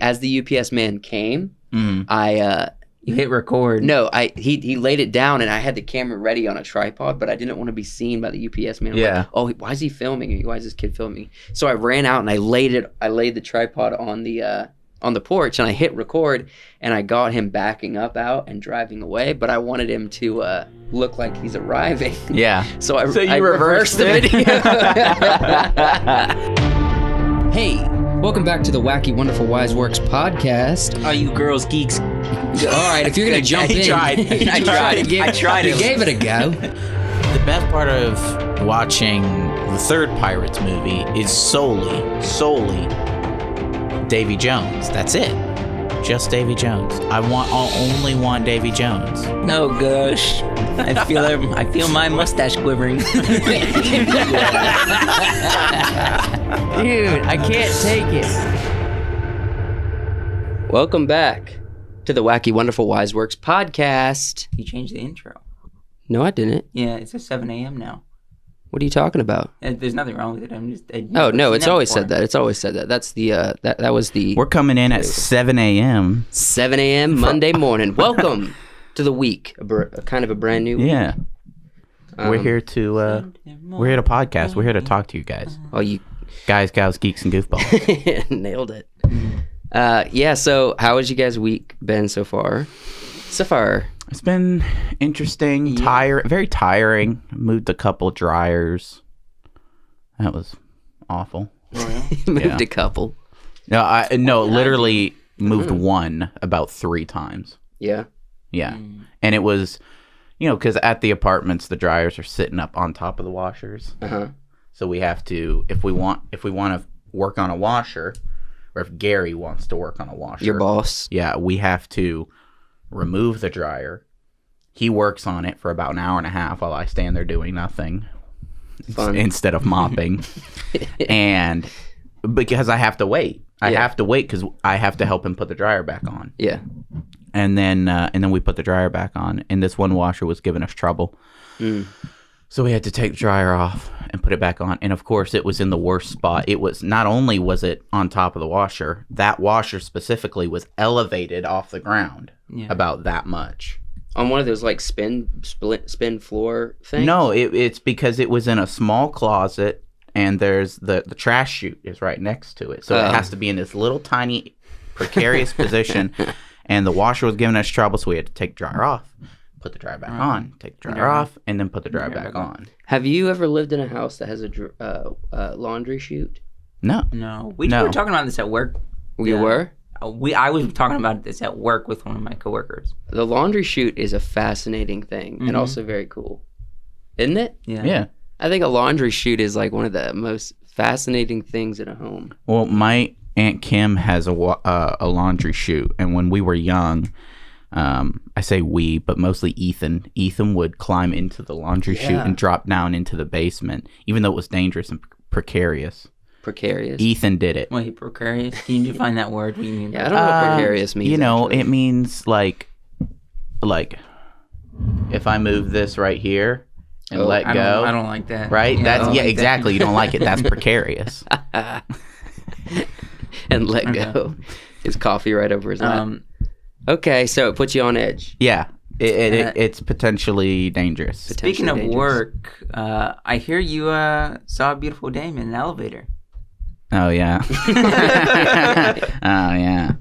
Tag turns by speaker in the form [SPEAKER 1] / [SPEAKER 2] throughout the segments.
[SPEAKER 1] As the UPS man came,
[SPEAKER 2] You hit record.
[SPEAKER 1] No, he laid it down, and I had the camera ready on a tripod, but I didn't want to be seen by the UPS man. I'm like, oh, why is he filming me? Why is this kid filming me? So I ran out and I laid the tripod on the porch, and I hit record, and I got him backing up out and driving away, but I wanted him to look like he's arriving.
[SPEAKER 3] Yeah.
[SPEAKER 1] So I reversed the video. Hey, welcome back to the Wacky Wonderful Wise Works podcast.
[SPEAKER 2] Are you girls geeks?
[SPEAKER 1] All right, if you're going to jump in.
[SPEAKER 2] I tried.
[SPEAKER 1] You gave it a go.
[SPEAKER 3] The best part of watching the third Pirates movie is solely Davy Jones. That's it. Just Davy Jones. I'll only want Davy Jones.
[SPEAKER 2] No, gosh. I feel my mustache quivering.
[SPEAKER 1] Dude, I can't take it. Welcome back to the Wacky Wonderful Wise Works podcast.
[SPEAKER 2] You changed the intro.
[SPEAKER 1] No, I didn't.
[SPEAKER 2] Yeah, it's at 7 a.m. now.
[SPEAKER 1] What are you talking about?
[SPEAKER 2] There's nothing wrong with it. I'm just.
[SPEAKER 1] Oh no, it's always said that. It's always said that. That's the that was the.
[SPEAKER 3] We're coming in at 7 a.m.
[SPEAKER 1] 7 a.m. Monday morning. Welcome to the week. Kind of a brand new week.
[SPEAKER 3] Yeah. We're here to podcast. We're here to talk to you guys.
[SPEAKER 1] Oh, you
[SPEAKER 3] guys, gals, geeks, and goofballs.
[SPEAKER 1] Nailed it. Yeah. So, how has you guys' week been so far?
[SPEAKER 3] It's been interesting, very tiring. Moved a couple dryers. That was awful.
[SPEAKER 1] Moved a couple.
[SPEAKER 3] No, literally moved one about 3 times.
[SPEAKER 1] Yeah.
[SPEAKER 3] Yeah. And it was, because at the apartments, the dryers are sitting up on top of the washers.
[SPEAKER 1] Uh-huh.
[SPEAKER 3] So we have to, if we want to work on a washer, or if Gary wants to work on a washer.
[SPEAKER 1] Your boss.
[SPEAKER 3] Yeah, we have to remove the dryer. He works on it for about an hour and a half while I stand there doing nothing instead of mopping. And because I have to wait. I have to wait because I have to help him put the dryer back on.
[SPEAKER 1] Yeah.
[SPEAKER 3] And then we put the dryer back on, and this one washer was giving us trouble. So we had to take the dryer off and put it back on. And of course, it was in the worst spot. It was, not only was it on top of the washer, that washer specifically was elevated off the ground about that much.
[SPEAKER 1] On one of those like spin floor things?
[SPEAKER 3] No, it's because it was in a small closet, and there's the trash chute is right next to it. So it has to be in this little tiny precarious position. And the washer was giving us trouble, so we had to take the dryer off, put the dryer back on, take the dryer off, and then put the dryer back on.
[SPEAKER 1] Have you ever lived in a house that has a laundry chute?
[SPEAKER 3] No.
[SPEAKER 2] We were talking about this at work.
[SPEAKER 1] You were?
[SPEAKER 2] I was talking about this at work with one of my coworkers.
[SPEAKER 1] The laundry chute is a fascinating thing and also very cool. Isn't it?
[SPEAKER 3] Yeah.
[SPEAKER 1] I think a laundry chute is like one of the most fascinating things in a home.
[SPEAKER 3] Well, my Aunt Kim has a laundry chute, and when we were young, I say we, but mostly Ethan would climb into the laundry chute and drop down into the basement, even though it was dangerous and precarious.
[SPEAKER 1] Precarious?
[SPEAKER 3] Ethan did it.
[SPEAKER 2] Wait, precarious? Can you define that word? What do you mean?
[SPEAKER 1] Yeah, I don't know what precarious means.
[SPEAKER 3] It means like if I move this right here and let go.
[SPEAKER 2] I don't like that.
[SPEAKER 3] Right? Exactly. You don't like it. That's precarious.
[SPEAKER 1] And let go. His coffee right over his lap. Okay, so it puts you on edge.
[SPEAKER 3] Yeah, it's potentially dangerous.
[SPEAKER 2] Speaking of work, I hear you saw a beautiful dame in an elevator.
[SPEAKER 3] Oh yeah. Oh yeah.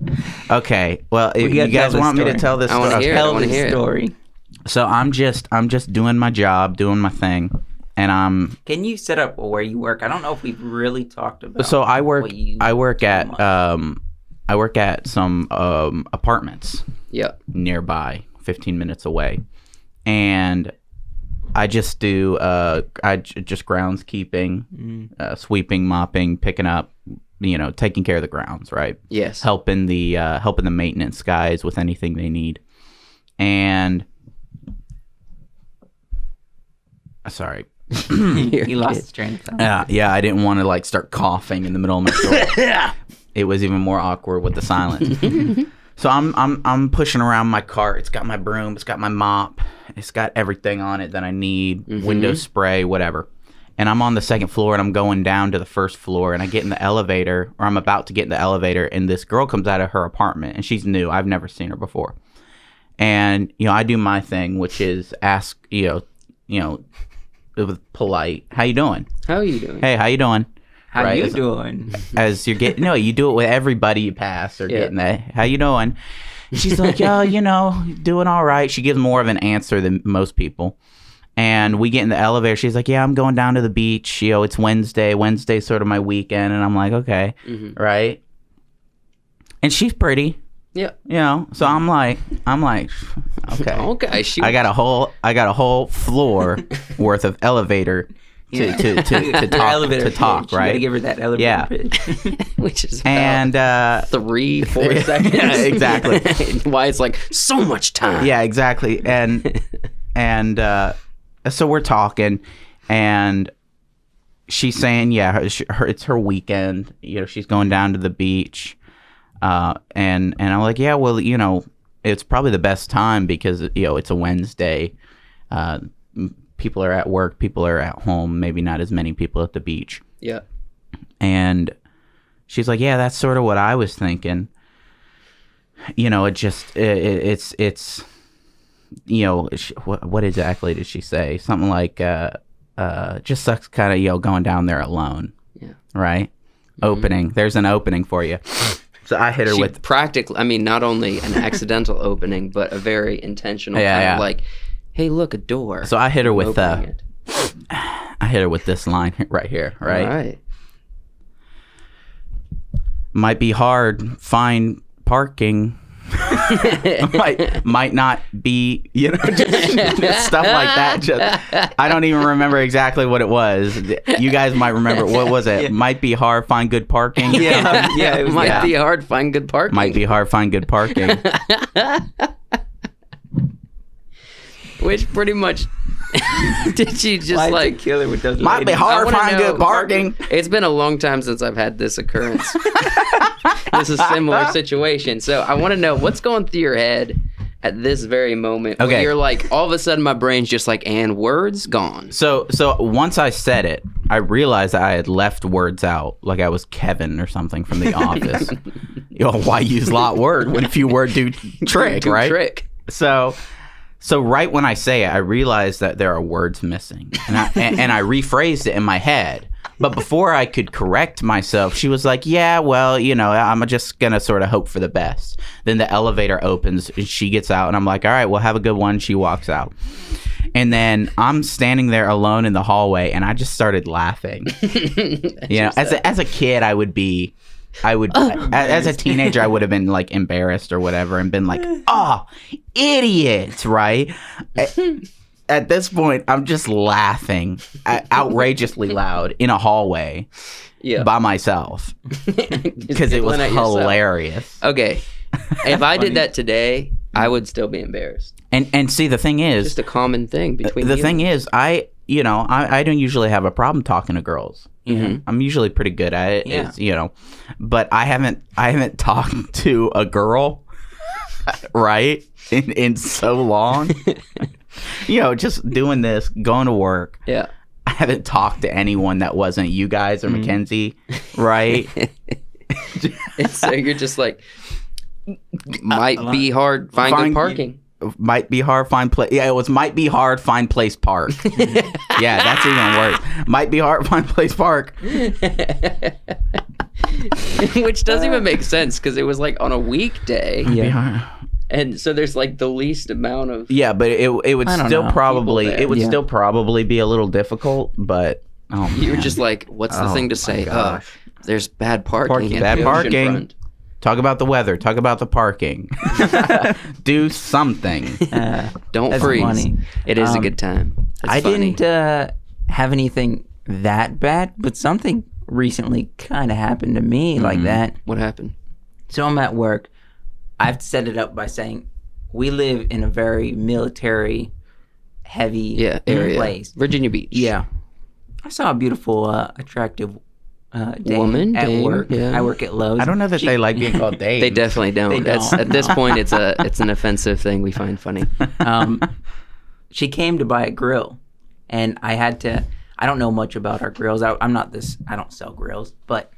[SPEAKER 3] Okay. Well, if you guys want me to tell this story,
[SPEAKER 1] I want to hear it.
[SPEAKER 3] So I'm just doing my job, doing my thing. And
[SPEAKER 2] Can you set up where you work? I don't know if we've really talked about.
[SPEAKER 3] So I work at some apartments.
[SPEAKER 1] Yep.
[SPEAKER 3] Nearby, 15 minutes away, and I just do just groundskeeping, sweeping, mopping, picking up, taking care of the grounds, right?
[SPEAKER 1] Yes.
[SPEAKER 3] Helping the maintenance guys with anything they need, and sorry.
[SPEAKER 2] He lost his train of thought.
[SPEAKER 3] Yeah, I didn't want to start coughing in the middle of my story. It was even more awkward with the silence. So I'm pushing around my cart. It's got my broom. It's got my mop. It's got everything on it that I need. Window spray, whatever. and I'm on the second floor, and I'm going down to the first floor, and I get in the elevator, or I'm about to get in the elevator, and this girl comes out of her apartment, and she's new. I've never seen her before. And, I do my thing, which is ask, with polite, how you doing?
[SPEAKER 1] How are you doing?
[SPEAKER 3] Hey, how you doing?
[SPEAKER 2] How you doing?
[SPEAKER 3] As you're getting, you do it with everybody you pass or getting that. How you doing? She's like, doing all right. She gives more of an answer than most people. And we get in the elevator. She's like, yeah, I'm going down to the beach. It's Wednesday. Wednesday's sort of my weekend. And I'm like, okay, right? And she's pretty.
[SPEAKER 1] Yeah.
[SPEAKER 3] So I'm like, okay.
[SPEAKER 1] Okay.
[SPEAKER 3] I got a whole floor worth of elevator to talk, right?
[SPEAKER 2] You gotta give her that elevator pitch.
[SPEAKER 1] Which is about 3-4 seconds.
[SPEAKER 3] Yeah, exactly.
[SPEAKER 1] Why it's like so much time.
[SPEAKER 3] Yeah, exactly. And so we're talking, and she's saying, it's her weekend. She's going down to the beach. And I'm like, yeah, well, it's probably the best time because, it's a Wednesday. People are at work, people are at home, maybe not as many people at the beach.
[SPEAKER 1] Yeah. And
[SPEAKER 3] she's like, yeah, that's sort of what I was thinking. It's what exactly did she say? Something like, just sucks kind of, going down there alone.
[SPEAKER 1] Yeah.
[SPEAKER 3] Right? Opening. There's an opening for you. So I hit her with
[SPEAKER 1] practically. I mean, not only an accidental opening, but a very intentional kind of like, "Hey, look, a door."
[SPEAKER 3] So I hit her with this line right here. Right.
[SPEAKER 1] All right.
[SPEAKER 3] Might be hard. Find parking. might not be, just stuff like that. I don't even remember exactly what it was. You guys might remember. What was it? Might be hard, find good parking.
[SPEAKER 1] It might be hard, find good parking.
[SPEAKER 3] Might be hard, find good parking.
[SPEAKER 1] Which pretty much did she just
[SPEAKER 2] kill it with those
[SPEAKER 3] might be hard, find good parking.
[SPEAKER 1] It's been a long time since I've had this occurrence. This is a similar situation. So I want to know what's going through your head at this very moment.
[SPEAKER 3] Okay.
[SPEAKER 1] Where you're like, all of a sudden my brain's just like, and words gone.
[SPEAKER 3] So once I said it, I realized that I had left words out, like I was Kevin or something from The Office. Why use lot word when a few word do trick, right?
[SPEAKER 1] Trick.
[SPEAKER 3] So right when I say it, I realized that there are words missing, and I rephrased it in my head. But before I could correct myself, she was like, yeah, well, I'm just going to sort of hope for the best. Then the elevator opens, and she gets out, and I'm like, all right, well, have a good one. She walks out. And then I'm standing there alone in the hallway, and I just started laughing. As a kid, as a teenager, I would have been like embarrassed or whatever and been like, oh, idiot, right? At this point, I'm just laughing outrageously loud in a hallway by myself because it was hilarious.
[SPEAKER 1] Okay. If I did that today, I would still be embarrassed.
[SPEAKER 3] And see, the thing is,
[SPEAKER 1] just a common thing between
[SPEAKER 3] the thing is, I don't usually have a problem talking to girls. I'm usually pretty good at it, but I haven't talked to a girl right in so long. Just doing this, going to work. Yeah. I haven't talked to anyone that wasn't you guys or Mackenzie, right?
[SPEAKER 1] So you're just like, might be hard, find good parking.
[SPEAKER 3] Might be hard, find place. Yeah, it was might be hard, find place park. Yeah, that's even worse. Might be hard, find place park.
[SPEAKER 1] Which doesn't even make sense because it was like on a weekday.
[SPEAKER 3] Yeah.
[SPEAKER 1] And so there's like the least amount of
[SPEAKER 3] but it would still probably be a little difficult, but
[SPEAKER 1] you're just like, what's the thing to say? There's bad parking.
[SPEAKER 3] Bad parking. Talk about the weather. Talk about the parking. Do something.
[SPEAKER 1] Don't freeze. Funny. It is a good time.
[SPEAKER 2] I didn't have anything that bad, but something recently kind of happened to me like that.
[SPEAKER 1] What happened?
[SPEAKER 2] So I'm at work. I've set it up by saying we live in a very military heavy
[SPEAKER 1] area.
[SPEAKER 2] Place.
[SPEAKER 1] Virginia Beach.
[SPEAKER 2] Yeah. I saw a beautiful, attractive
[SPEAKER 1] woman
[SPEAKER 2] at work. Yeah. I work at Lowe's.
[SPEAKER 3] I don't know that they like being called Dave.
[SPEAKER 1] They definitely don't. At this point, it's an offensive thing we find funny.
[SPEAKER 2] She came to buy a grill, and I I don't know much about our grills. I don't sell grills, but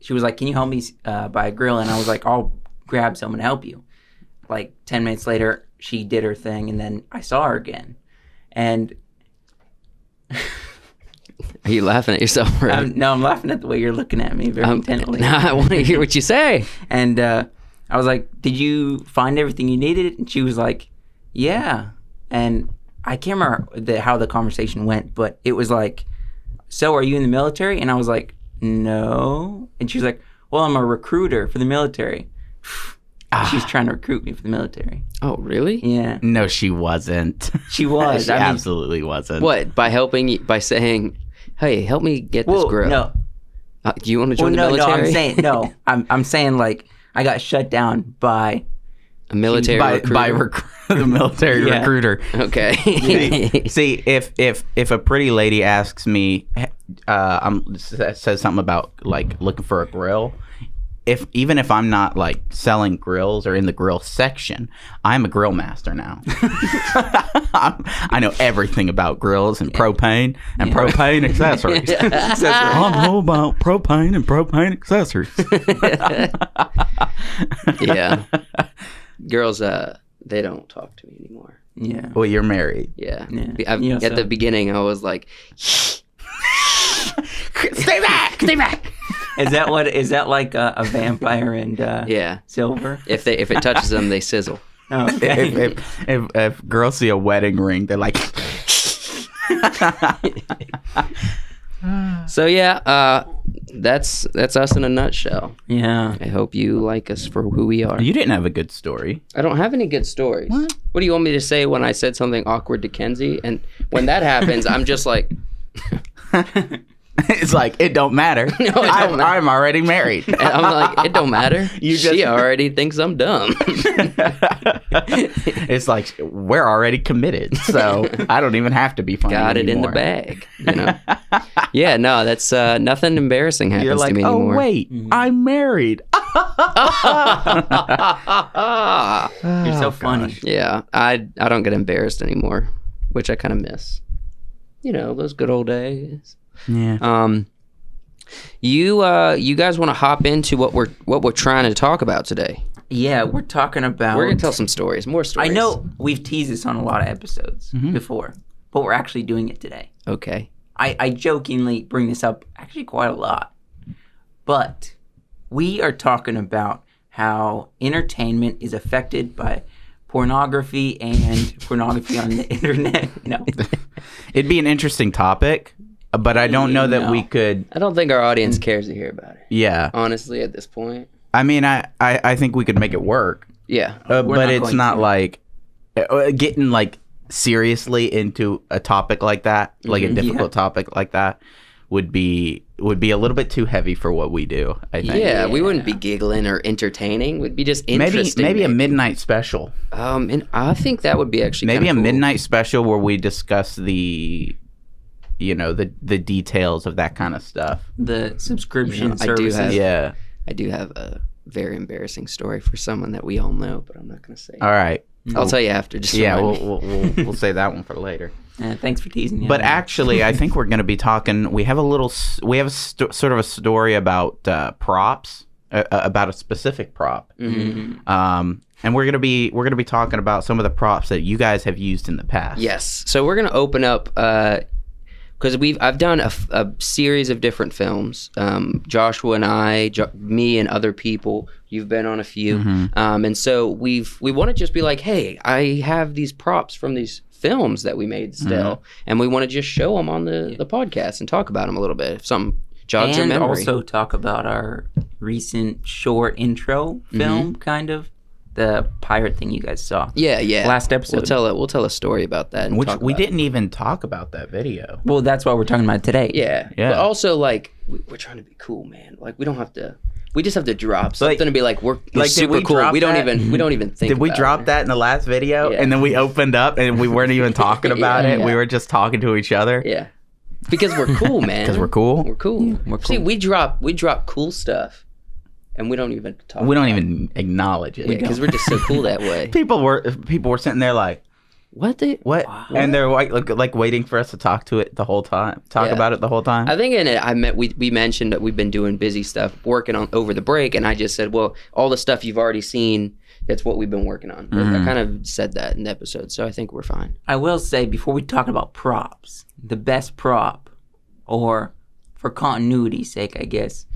[SPEAKER 2] she was like, can you help me buy a grill? And I was like, I'll grab someone to help you. Like 10 minutes later, she did her thing, and then I saw her again. And
[SPEAKER 1] are you laughing at yourself? Right?
[SPEAKER 2] No, I'm laughing at the way you're looking at me very intently.
[SPEAKER 1] No, I want to hear what you say.
[SPEAKER 2] And I was like, did you find everything you needed? And she was like, yeah. And I can't remember how the conversation went, but it was like, so are you in the military? And I was like, no. And she was like, well, I'm a recruiter for the military. She's trying to recruit me for the military.
[SPEAKER 1] Oh, really?
[SPEAKER 2] Yeah.
[SPEAKER 3] No, she wasn't.
[SPEAKER 2] She was.
[SPEAKER 3] She absolutely wasn't.
[SPEAKER 1] What? By helping you, by saying, hey, help me get this grill.
[SPEAKER 2] No.
[SPEAKER 1] Do you want to join the military?
[SPEAKER 2] I'm saying like I got shut down by
[SPEAKER 1] a military recruiter.
[SPEAKER 3] The military recruiter.
[SPEAKER 1] Okay.
[SPEAKER 3] See, if a pretty lady asks me, says something about like looking for a grill, even if I'm not like selling grills or in the grill section, I'm a grill master now. I know everything about grills and propane and propane accessories. I know about propane and propane accessories.
[SPEAKER 1] Yeah. Girls, they don't talk to me anymore.
[SPEAKER 2] Yeah.
[SPEAKER 3] Well, you're married.
[SPEAKER 1] Yeah. At the beginning, I was like, stay back, stay back.
[SPEAKER 2] Is that like a vampire and silver?
[SPEAKER 1] If it touches them, they sizzle.
[SPEAKER 2] Oh, okay.
[SPEAKER 3] If girls see a wedding ring, they're like.
[SPEAKER 1] So yeah, that's us in a nutshell.
[SPEAKER 2] Yeah.
[SPEAKER 1] I hope you like us for who we are.
[SPEAKER 3] You didn't have a good story.
[SPEAKER 1] I don't have any good stories. What do you want me to say when I said something awkward to Kenzie? And when that happens, I'm just like.
[SPEAKER 3] It's like, it don't matter.
[SPEAKER 1] No,
[SPEAKER 3] I'm already married.
[SPEAKER 1] And I'm like, it don't matter. She already thinks I'm dumb.
[SPEAKER 3] It's like, we're already committed, so I don't even have to be funny
[SPEAKER 1] Got it
[SPEAKER 3] anymore.
[SPEAKER 1] in the bag, you know? Yeah, no, that's nothing embarrassing happens to me anymore.
[SPEAKER 3] Oh, wait, I'm married.
[SPEAKER 2] You're so funny.
[SPEAKER 1] Yeah, I don't get embarrassed anymore, which I kind of miss. You know, those good old days.
[SPEAKER 3] Yeah.
[SPEAKER 1] You guys want to hop into what we're trying to talk about today?
[SPEAKER 2] Yeah, we're talking about.
[SPEAKER 1] We're gonna tell some stories, more stories.
[SPEAKER 2] I know we've teased this on a lot of episodes before, but we're actually doing it today.
[SPEAKER 1] Okay.
[SPEAKER 2] I jokingly bring this up actually quite a lot, but we are talking about how entertainment is affected by pornography and pornography on the internet. No,
[SPEAKER 3] it'd be an interesting topic. But I don't know that we could.
[SPEAKER 1] I don't think our audience cares to hear about it.
[SPEAKER 3] Yeah.
[SPEAKER 1] Honestly, at this point.
[SPEAKER 3] I mean, I think we could make it work.
[SPEAKER 1] Yeah.
[SPEAKER 3] But it's not like getting like seriously into a topic like that, like a difficult topic like that, would be a little bit too heavy for what we do. I think.
[SPEAKER 1] Yeah, we wouldn't be giggling or entertaining. We'd be just interesting.
[SPEAKER 3] Maybe a midnight special.
[SPEAKER 1] And I think that would be actually
[SPEAKER 3] maybe a
[SPEAKER 1] cool.
[SPEAKER 3] midnight special where we discuss the details of that kind of stuff.
[SPEAKER 2] The subscription services.
[SPEAKER 1] I do have a very embarrassing story for someone that we all know, but I'm not going to say.
[SPEAKER 3] All right.
[SPEAKER 1] I'll tell you after. Just
[SPEAKER 3] we'll save that one for later.
[SPEAKER 2] Thanks for teasing.
[SPEAKER 3] But actually, I think we're going to be talking. We have sort of a story about props, about a specific prop.
[SPEAKER 1] Mm-hmm.
[SPEAKER 3] And we're gonna be talking about some of the props that you guys have used in the past.
[SPEAKER 1] Yes. So we're gonna open up. Because I've done a series of different films. Joshua and I, me and other people. You've been on a few, and so we want to just be like, hey, I have these props from these films that we made still, and we want to just show them on the podcast and talk about them a little bit. If something jogs your memory,
[SPEAKER 2] and also talk about our recent short intro film, kind of. The pirate thing you guys saw.
[SPEAKER 1] Yeah.
[SPEAKER 2] Last episode.
[SPEAKER 1] We'll tell a story about that.
[SPEAKER 3] Which we didn't even talk about that video.
[SPEAKER 2] Well, that's why we're talking about it today.
[SPEAKER 1] Yeah. But also, like, we're trying to be cool, man. Like, we don't have to. We just have to drop something to be like, we're super cool. We don't even think.
[SPEAKER 3] Did we drop that in the last video?
[SPEAKER 1] Yeah.
[SPEAKER 3] And then we opened up and we weren't even talking about it.
[SPEAKER 1] Yeah.
[SPEAKER 3] We were just talking to each other.
[SPEAKER 1] Yeah. Because we're cool, man.
[SPEAKER 3] Because we're cool.
[SPEAKER 1] We're cool.
[SPEAKER 2] Yeah, we're cool.
[SPEAKER 1] See, we drop cool stuff. And we don't even talk.
[SPEAKER 3] We don't even acknowledge it.
[SPEAKER 1] Yeah, because we're just so cool that way.
[SPEAKER 3] People were sitting there like,
[SPEAKER 1] What?
[SPEAKER 3] What? And they're like waiting for us to talk to it the whole time. About it the whole time.
[SPEAKER 1] I think in it, we mentioned that we've been doing busy stuff, working on over the break, and I just said, well, all the stuff you've already seen, that's what we've been working on. I kind of said that in the episode, so I think we're fine.
[SPEAKER 2] I will say, before we talk about props, the best prop, or for continuity's sake, I guess,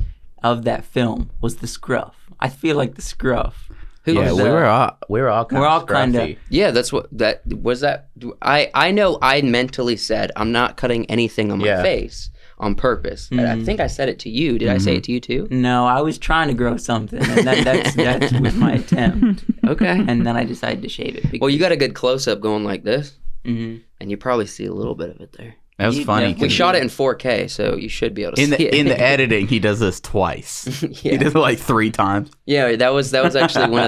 [SPEAKER 2] of that film was the scruff. I feel like the scruff.
[SPEAKER 3] We were all kind of.
[SPEAKER 1] Yeah, that's what that was. That I know. I mentally said I'm not cutting anything on my face on purpose. I think I said it to you. Did I say it to you too?
[SPEAKER 2] No, I was trying to grow something, and that's with my attempt.
[SPEAKER 1] Okay,
[SPEAKER 2] and then I decided to shave it.
[SPEAKER 1] Well, you got a good close up going like this, and you probably see a little bit of it there.
[SPEAKER 3] That was funny.
[SPEAKER 1] We shot it in 4K, so you should be able to see it.
[SPEAKER 3] In the editing, he does this twice. He does it like 3 times.
[SPEAKER 1] Yeah, that was actually one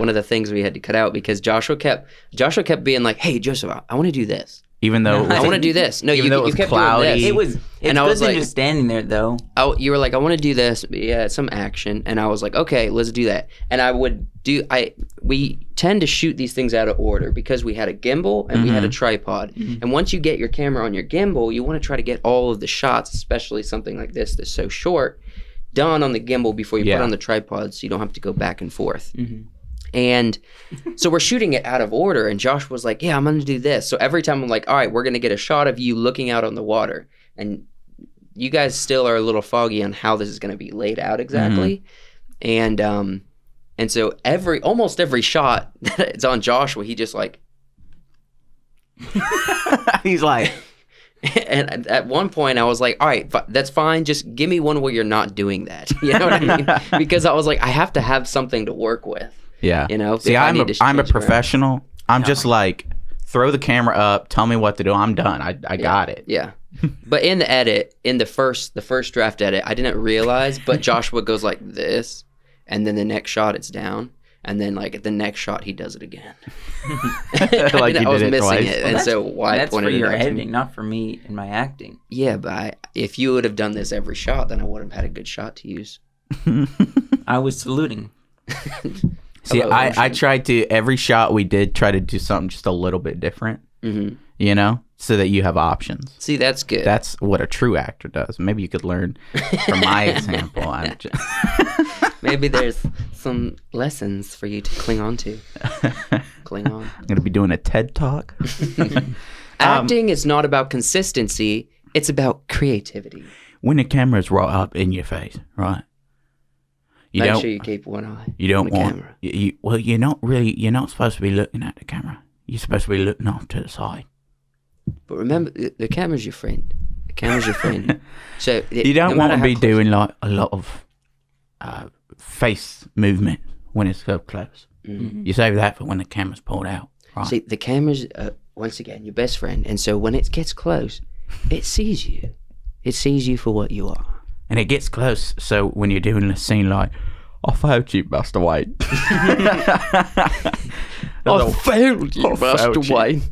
[SPEAKER 1] of the things we had to cut out because Joshua kept being like, "Hey, Joseph, I want to do this."
[SPEAKER 3] Even though
[SPEAKER 1] I want to do this. No, you kept
[SPEAKER 3] cloudy.
[SPEAKER 1] doing this.
[SPEAKER 2] And I was like, just standing there though.
[SPEAKER 1] You were like, I want to do this. Yeah, some action, and I was like, okay, let's do that. And we tend to shoot these things out of order because we had a gimbal and we had a tripod. And once you get your camera on your gimbal, you want to try to get all of the shots, especially something like this that's so short, done on the gimbal before you put on the tripod, so you don't have to go back and forth. And so we're shooting it out of order, and Josh was like, yeah, I'm going to do this. So every time I'm like, all right, we're going to get a shot of you looking out on the water. And you guys still are a little foggy on how this is going to be laid out exactly. And so almost every shot that's on Joshua, he just like...
[SPEAKER 3] He's like...
[SPEAKER 1] And at one point, I was like, all right, that's fine. Just give me one where you're not doing that. You know what I mean? Because I was like, I have to have something to work with.
[SPEAKER 3] Yeah.
[SPEAKER 1] You know?
[SPEAKER 3] See, I'm a professional. I'm just like, throw the camera up, tell me what to do. I'm done. I got it.
[SPEAKER 1] Yeah. But in the edit, in the first draft edit, I didn't realize, but Joshua goes like this, and then the next shot it's down. And then, like, at the next shot, he does it again.
[SPEAKER 3] Like
[SPEAKER 1] I was missing
[SPEAKER 3] twice.
[SPEAKER 1] it, and so Wyatt pointed it out.
[SPEAKER 2] That's for your editing, not for me and my acting.
[SPEAKER 1] Yeah, but if you would have done this every shot, then I would have had a good shot to use.
[SPEAKER 2] I was saluting.
[SPEAKER 3] See, I tried to, every shot we did, try to do something just a little bit different, you know, so that you have options.
[SPEAKER 1] See, that's good.
[SPEAKER 3] That's what a true actor does. Maybe you could learn from my example.
[SPEAKER 1] Maybe there's some lessons for you to cling on to. Cling on.
[SPEAKER 3] I'm going to be doing a TED Talk.
[SPEAKER 1] Acting is not about consistency. It's about creativity.
[SPEAKER 3] When the camera's right up in your face, right?
[SPEAKER 1] Make sure you keep one eye.
[SPEAKER 3] You don't want
[SPEAKER 1] camera.
[SPEAKER 3] You're not supposed to be looking at the camera. You're supposed to be looking off to the side.
[SPEAKER 1] But remember, the camera's your friend. The camera's your friend. So
[SPEAKER 3] you don't want to be doing like a lot of face movement when it's so close. You save that for when the camera's pulled out. Right?
[SPEAKER 1] See, the camera's once again your best friend, and so when it gets close, it sees you. It sees you for what you are.
[SPEAKER 3] And it gets close, so when you're doing a scene like, I failed you, Master Wayne.
[SPEAKER 1] I failed you, Master Wayne.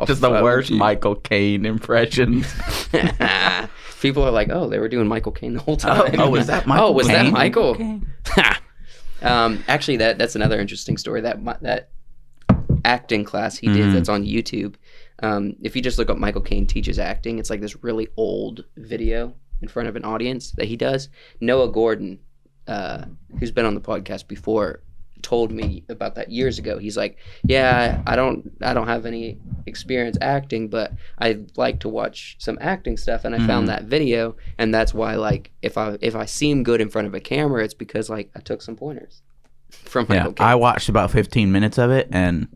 [SPEAKER 3] Just the worst Michael Caine impressions.
[SPEAKER 1] People are like, oh, they were doing Michael Caine the whole time.
[SPEAKER 3] Oh, was that Michael?
[SPEAKER 1] Oh, was
[SPEAKER 3] Caine?
[SPEAKER 1] that Michael? Actually, that's another interesting story. That acting class he did that's on YouTube. If you just look up Michael Caine teaches acting, it's like this really old video in front of an audience that he does. Noah Gordon, who's been on the podcast before, told me about that years ago. He's like, yeah, I don't have any experience acting, but I like to watch some acting stuff, and I found that video, and that's why, like, if I seem good in front of a camera, it's because, like, I took some pointers from Michael Caine.
[SPEAKER 3] I watched about 15 minutes of it, and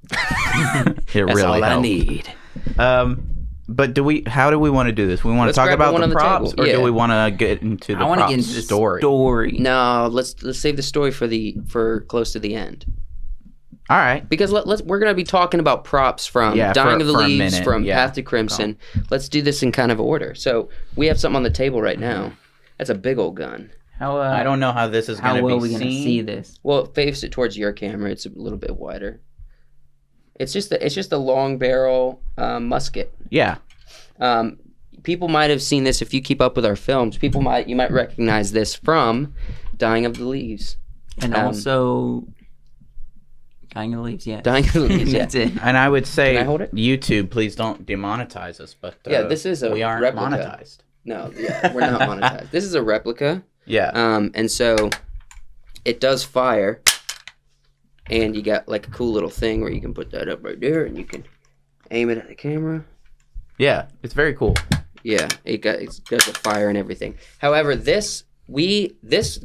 [SPEAKER 1] That's
[SPEAKER 3] really
[SPEAKER 1] all
[SPEAKER 3] helped.
[SPEAKER 1] I need.
[SPEAKER 3] But how do we want to do this? We want to talk about the props, or do we want to get into the props story?
[SPEAKER 1] No, let's save the story for close to the end.
[SPEAKER 3] All right.
[SPEAKER 1] Because we're going to be talking about props from Dying of the Leaves, from Path to Crimson. Let's do this in kind of order. So we have something on the table right now. That's a big old gun.
[SPEAKER 3] I don't know how this is going to be seen.
[SPEAKER 2] How well are we going to see this?
[SPEAKER 1] Well, face it towards your camera. It's a little bit wider. It's just a long barrel musket.
[SPEAKER 3] Yeah.
[SPEAKER 1] People might have seen this if you keep up with our films. You might recognize this from Dying of the Leaves.
[SPEAKER 2] And also Dying of the Leaves, yeah.
[SPEAKER 1] Dying of the Leaves, yeah.
[SPEAKER 2] That's it.
[SPEAKER 3] And I would say,
[SPEAKER 1] Can I hold it?
[SPEAKER 3] YouTube, please don't demonetize us. But
[SPEAKER 1] Yeah, this is a
[SPEAKER 3] we aren't
[SPEAKER 1] replica.
[SPEAKER 3] monetized.
[SPEAKER 1] No, yeah, we're not monetized. This is a replica.
[SPEAKER 3] Yeah.
[SPEAKER 1] And so it does fire, and you got like a cool little thing where you can put that up right there, and you can aim it at the camera.
[SPEAKER 3] Yeah, it's very cool.
[SPEAKER 1] Yeah, it does the fire and everything. However, this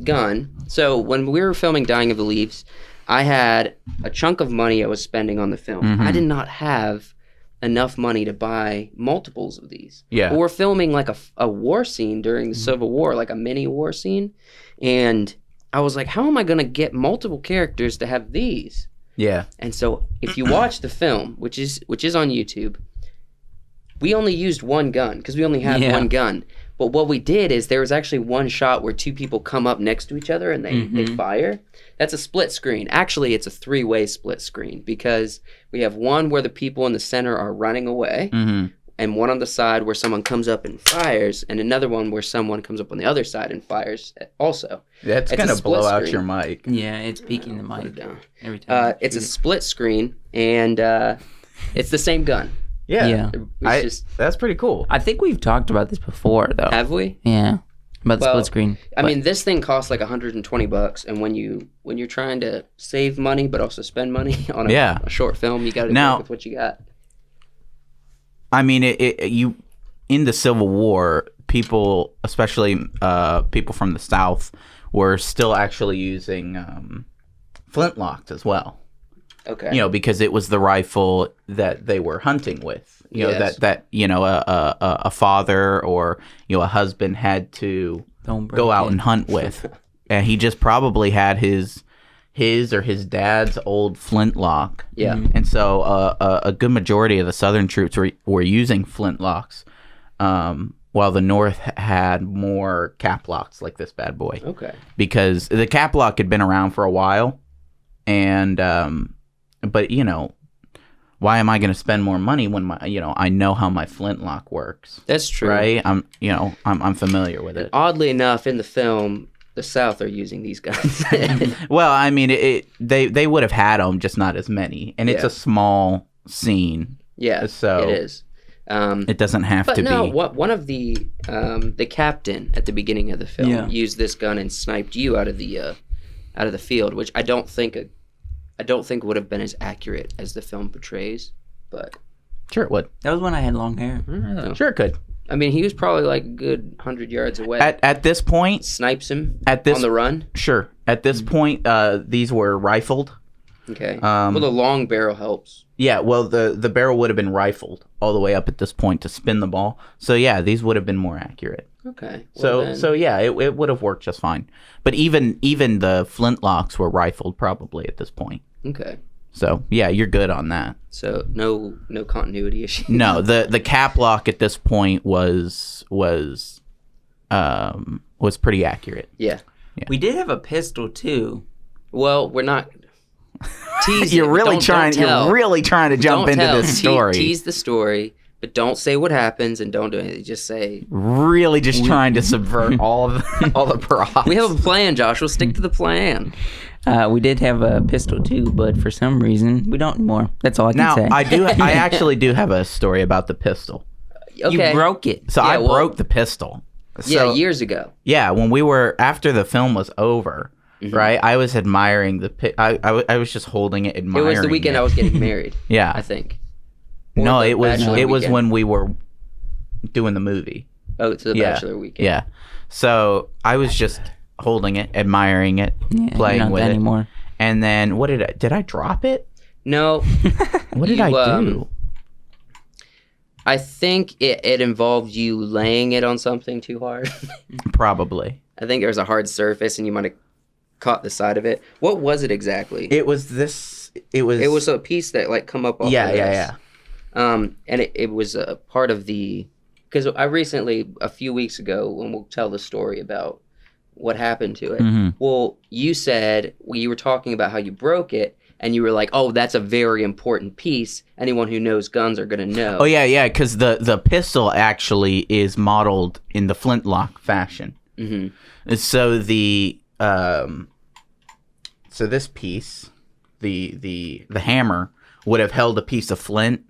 [SPEAKER 1] gun. So when we were filming Dying of the Leaves, I had a chunk of money I was spending on the film.
[SPEAKER 3] Mm-hmm.
[SPEAKER 1] I did not have enough money to buy multiples of these.
[SPEAKER 3] Yeah.
[SPEAKER 1] But we're filming like a war scene during the Civil War, like a mini war scene, and I was like, how am I going to get multiple characters to have these?
[SPEAKER 3] Yeah.
[SPEAKER 1] And so if you watch the film, which is on YouTube, we only used one gun because we only had one gun. But what we did is there was actually one shot where two people come up next to each other and they fire. That's a split screen. Actually, it's a three-way split screen because we have one where the people in the center are running away, and one on the side where someone comes up and fires, and another one where someone comes up on the other side and fires also.
[SPEAKER 3] That's going to blow out your mic.
[SPEAKER 2] Yeah, it's peaking the mic
[SPEAKER 1] down.
[SPEAKER 2] every time.
[SPEAKER 1] It's a split screen, and it's the same gun.
[SPEAKER 3] Yeah.
[SPEAKER 1] It's
[SPEAKER 3] that's pretty cool.
[SPEAKER 2] I think we've talked about this before, though.
[SPEAKER 1] Have we?
[SPEAKER 2] Yeah, about the split screen.
[SPEAKER 1] I mean, this thing costs like $120, and when you're trying to save money but also spend money on a short film, you got to work with what you got.
[SPEAKER 3] I mean, you in the Civil War, people, especially people from the South, were still actually using flintlocks as well.
[SPEAKER 1] Okay.
[SPEAKER 3] Because it was the rifle that they were hunting with. That a father or a husband had to go out and hunt with, and he just probably had his or his dad's old flintlock.
[SPEAKER 1] Yeah.
[SPEAKER 3] And so a good majority of the Southern troops were using flintlocks, while the North had more cap locks like this bad boy.
[SPEAKER 1] Okay.
[SPEAKER 3] Because the cap lock had been around for a while, and but why am I going to spend more money when I know how my flintlock works?
[SPEAKER 1] That's true.
[SPEAKER 3] Right? I'm familiar with it.
[SPEAKER 1] Oddly enough, in the film, the South are using these guns.
[SPEAKER 3] Well, I mean, they would have had them, just not as many, and it's a small scene.
[SPEAKER 1] Yeah,
[SPEAKER 3] so
[SPEAKER 1] it is.
[SPEAKER 3] It doesn't have to be.
[SPEAKER 1] But one of the captain at the beginning of the film used this gun and sniped you out of the field, which I don't think would have been as accurate as the film portrays. But
[SPEAKER 3] sure it would.
[SPEAKER 2] That was when I had long hair.
[SPEAKER 3] Sure it could.
[SPEAKER 1] I mean, he was probably like a good 100 yards away.
[SPEAKER 3] At this point,
[SPEAKER 1] snipes him
[SPEAKER 3] on
[SPEAKER 1] the run.
[SPEAKER 3] Sure. At this point, these were rifled.
[SPEAKER 1] Okay. Well, the long barrel helps.
[SPEAKER 3] Yeah. Well, the barrel would have been rifled all the way up at this point to spin the ball. So yeah, these would have been more accurate.
[SPEAKER 1] Okay. Well,
[SPEAKER 3] so yeah, it would have worked just fine. But even the flintlocks were rifled probably at this point.
[SPEAKER 1] Okay.
[SPEAKER 3] So yeah, you're good on that.
[SPEAKER 1] So no continuity issue.
[SPEAKER 3] No, the cap lock at this point was pretty accurate.
[SPEAKER 1] Yeah.
[SPEAKER 2] We did have a pistol too.
[SPEAKER 1] Well, we're not. Tease
[SPEAKER 3] you're really trying to jump into this story.
[SPEAKER 1] Tease the story, but don't say what happens and don't do anything. Just say.
[SPEAKER 3] Really, just trying to subvert all the props.
[SPEAKER 1] We have a plan, Josh. We'll stick to the plan.
[SPEAKER 2] We did have a pistol too, but for some reason we don't anymore. That's all I can say.
[SPEAKER 3] Now I actually do have a story about the pistol.
[SPEAKER 1] Okay.
[SPEAKER 2] You broke it.
[SPEAKER 3] So I broke the pistol.
[SPEAKER 1] So, years ago.
[SPEAKER 3] Yeah, when we were after the film was over. Mm-hmm. Right, I was admiring I was just holding it, admiring.
[SPEAKER 1] It was the weekend I was getting married.
[SPEAKER 3] Yeah,
[SPEAKER 1] I think.
[SPEAKER 3] No, it was when we were doing the movie.
[SPEAKER 1] Oh, it's the bachelor weekend.
[SPEAKER 3] Yeah, so I was just holding it, admiring it, playing with it. Anymore. And then what did I drop it?
[SPEAKER 1] No.
[SPEAKER 3] What did I do?
[SPEAKER 1] I think it involved you laying it on something too hard.
[SPEAKER 3] Probably.
[SPEAKER 1] I think there was a hard surface, and you might have caught the side of it. What was it exactly?
[SPEAKER 3] It was this. It was a
[SPEAKER 1] piece that like come up off
[SPEAKER 3] Yeah.
[SPEAKER 1] And it was a part of the, because I recently, a few weeks ago, when we'll tell the story about what happened to it. Mm-hmm. Well, you said you were talking about how you broke it, and you were like, "Oh, that's a very important piece. Anyone who knows guns are gonna know."
[SPEAKER 3] Oh yeah, because the pistol actually is modeled in the flintlock fashion. Mm-hmm. So so this piece, the hammer would have held a piece of flint,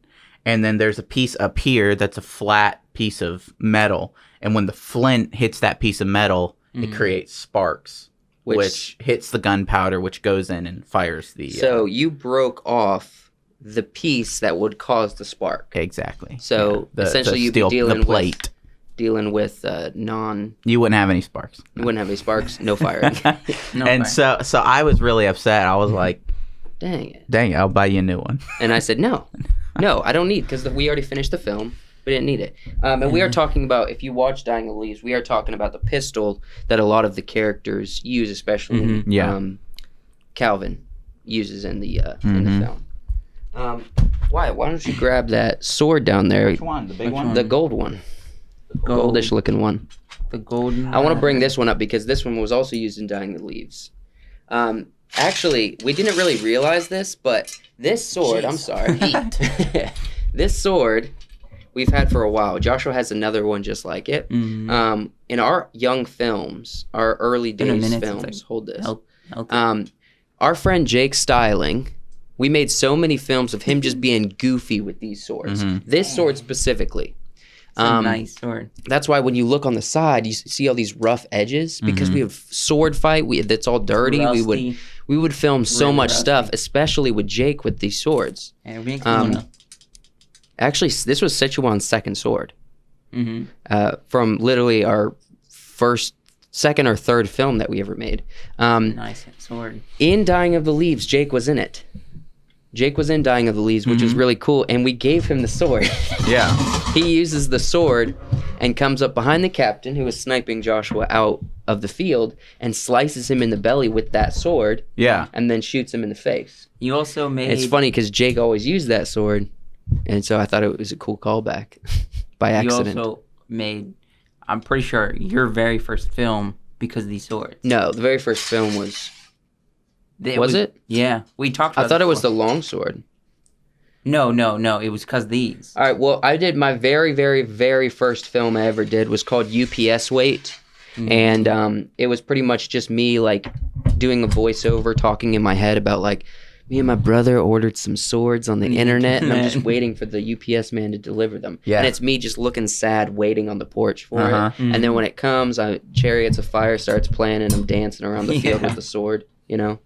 [SPEAKER 3] and then there's a piece up here that's a flat piece of metal, and when the flint hits that piece of metal, it creates sparks, which hits the gunpowder, which goes in and fires the.
[SPEAKER 1] So you broke off the piece that would cause the spark.
[SPEAKER 3] Exactly.
[SPEAKER 1] So essentially, you'd be dealing with non.
[SPEAKER 3] You wouldn't have any sparks.
[SPEAKER 1] You wouldn't have any sparks. No firing.
[SPEAKER 3] So I was really upset. I was like,
[SPEAKER 1] Dang it!
[SPEAKER 3] I'll buy you a new one.
[SPEAKER 1] And I said, no, I don't need, because we already finished the film. We didn't need it. And we are talking about, if you watch Dying of the Leaves, we are talking about the pistol that a lot of the characters use, especially Calvin uses in the film. Why don't you grab that sword down there?
[SPEAKER 3] Which one? The big one?
[SPEAKER 1] The gold one. Goldish looking one.
[SPEAKER 2] The golden.
[SPEAKER 1] I want to bring this one up because this one was also used in Dying of the Leaves. Actually, we didn't really realize this, but this sword, I'm sorry. This sword we've had for a while. Joshua has another one just like it. In our young films, our early days films, hold this. Our friend Jake Styling, we made so many films of him just being goofy with these swords. This sword specifically.
[SPEAKER 2] It's a nice sword.
[SPEAKER 1] That's why when you look on the side, you see all these rough edges because we have sword fight. That's all dirty.
[SPEAKER 2] Rusty.
[SPEAKER 1] We would film so much stuff, especially with Jake with these swords. Actually, this was Sichuan's second sword. From literally our second or third film that we ever made.
[SPEAKER 2] Nice sword.
[SPEAKER 1] In Dying of the Leaves, Jake was in it. Jake was in Dying of the Leaves, which is really cool, and we gave him the sword.
[SPEAKER 3] Yeah.
[SPEAKER 1] He uses the sword and comes up behind the captain, who is sniping Joshua out of the field, and slices him in the belly with that sword.
[SPEAKER 3] Yeah.
[SPEAKER 1] And then shoots him in the face.
[SPEAKER 2] You also made...
[SPEAKER 1] It's funny because Jake always used that sword, and so I thought it was a cool callback by accident.
[SPEAKER 2] You also made, I'm pretty sure, your very first film because of these swords.
[SPEAKER 1] No, the very first film was... Was it?
[SPEAKER 2] Yeah. We talked about
[SPEAKER 1] I thought it was the long sword.
[SPEAKER 2] No. It was because these.
[SPEAKER 1] All right. Well, I did my very, very, very first film I ever did was called UPS Wait. And it was pretty much just me, like, doing a voiceover, talking in my head about, like, me and my brother ordered some swords on the internet, and I'm just waiting for the UPS man to deliver them. Yeah. And it's me just looking sad, waiting on the porch for it. And then when it comes, Chariots of Fire starts playing, and I'm dancing around the field with the sword, you know?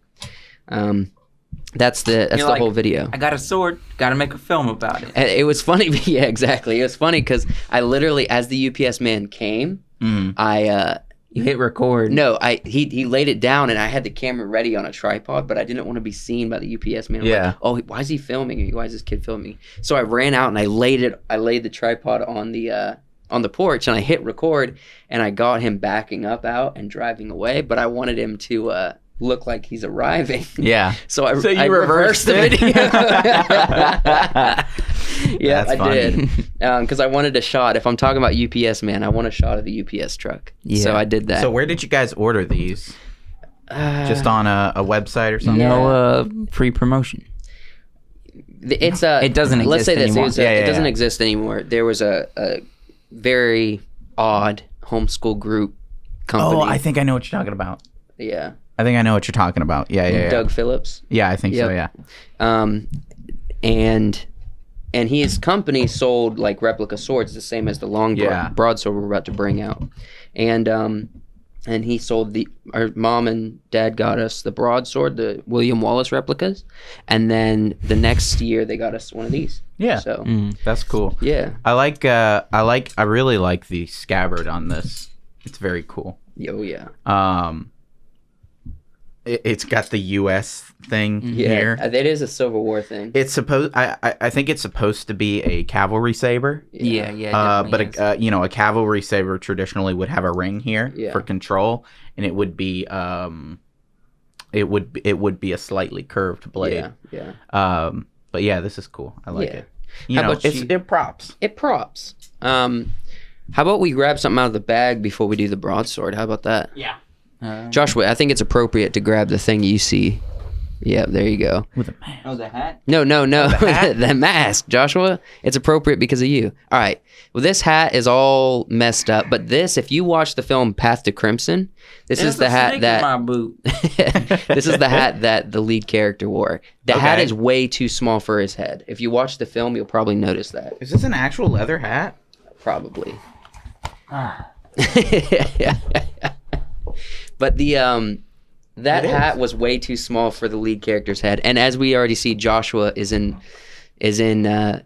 [SPEAKER 1] That's the whole video.
[SPEAKER 2] I got a sword. Got to make a film about it.
[SPEAKER 1] And it was funny. Yeah, exactly. It was funny because I literally, as the UPS man came,
[SPEAKER 2] You hit record.
[SPEAKER 1] No, he laid it down, and I had the camera ready on a tripod, but I didn't want to be seen by the UPS man. I'm like, oh, why is he filming me? Why is this kid filming me? So I ran out and I laid the tripod on the porch, and I hit record, and I got him backing up out and driving away, but I wanted him to look like he's arriving.
[SPEAKER 3] Yeah.
[SPEAKER 1] So I reversed the video. Yeah, I did. Because I wanted a shot. If I'm talking about UPS man, I want a shot of the UPS truck. Yeah. So I did that.
[SPEAKER 3] So where did you guys order these? Just on a website or something?
[SPEAKER 2] No free promotion.
[SPEAKER 1] It
[SPEAKER 2] doesn't exist.
[SPEAKER 1] Let's say this.
[SPEAKER 2] Anymore.
[SPEAKER 1] It doesn't exist anymore. There was a very odd homeschool group company.
[SPEAKER 3] Oh, I think I know what you're talking about.
[SPEAKER 1] Yeah.
[SPEAKER 3] I think I know what you're talking about. Yeah.
[SPEAKER 1] Doug Phillips.
[SPEAKER 3] Yeah, I think so, yeah.
[SPEAKER 1] And his company sold like replica swords, the same as the long broadsword we're about to bring out. And he sold our mom and dad got us the broadsword, the William Wallace replicas, and then the next year they got us one of these.
[SPEAKER 3] Yeah.
[SPEAKER 1] So
[SPEAKER 3] that's cool.
[SPEAKER 1] Yeah.
[SPEAKER 3] I really like the scabbard on this. It's very cool.
[SPEAKER 1] Oh yeah.
[SPEAKER 3] It's got the U.S. thing here.
[SPEAKER 1] Yeah, that is a Civil War thing.
[SPEAKER 3] It's supposed. I think it's supposed to be a cavalry saber.
[SPEAKER 2] Yeah.
[SPEAKER 3] But a cavalry saber traditionally would have a ring here for control, and it would be it would be a slightly curved blade.
[SPEAKER 1] Yeah.
[SPEAKER 3] But yeah, this is cool. I like it.
[SPEAKER 1] It props. It props. How about we grab something out of the bag before we do the broadsword? How about that?
[SPEAKER 2] Yeah.
[SPEAKER 1] Joshua, I think it's appropriate to grab the thing you see Yeah, there you go.
[SPEAKER 3] With a mask.
[SPEAKER 2] Oh, the hat?
[SPEAKER 1] No.
[SPEAKER 3] hat?
[SPEAKER 1] The mask, Joshua. It's appropriate because of you. All right. Well, this hat is all messed up, but this, if you watch the film Path to Crimson, this is the hat that
[SPEAKER 2] my boot.
[SPEAKER 1] this is the hat that the lead character wore. The hat is way too small for his head. If you watch the film, you'll probably notice that.
[SPEAKER 3] Is this an actual leather hat?
[SPEAKER 1] Probably. But that hat was way too small for the lead character's head, and as we already see, Joshua is in.
[SPEAKER 2] I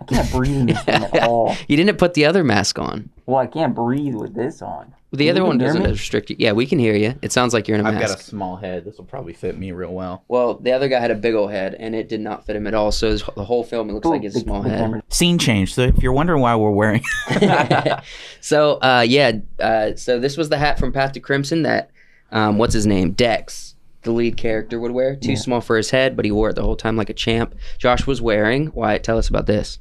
[SPEAKER 2] can't breathe in this thing at all.
[SPEAKER 1] You didn't put the other mask on.
[SPEAKER 2] Well, I can't breathe with this on.
[SPEAKER 1] The other one doesn't restrict you. Yeah, we can hear you. It sounds like you're in a mask.
[SPEAKER 3] I've got a small head. This will probably fit me real well.
[SPEAKER 1] Well, the other guy had a big old head, and it did not fit him at all. So the whole film, it looks like it's a small head.
[SPEAKER 3] Scene change. So if you're wondering why we're wearing...
[SPEAKER 1] So, so this was the hat from Path to Crimson that, what's his name? Dex, the lead character, would wear. Too small for his head, but he wore it the whole time like a champ. Josh was wearing. Wyatt, tell us about this.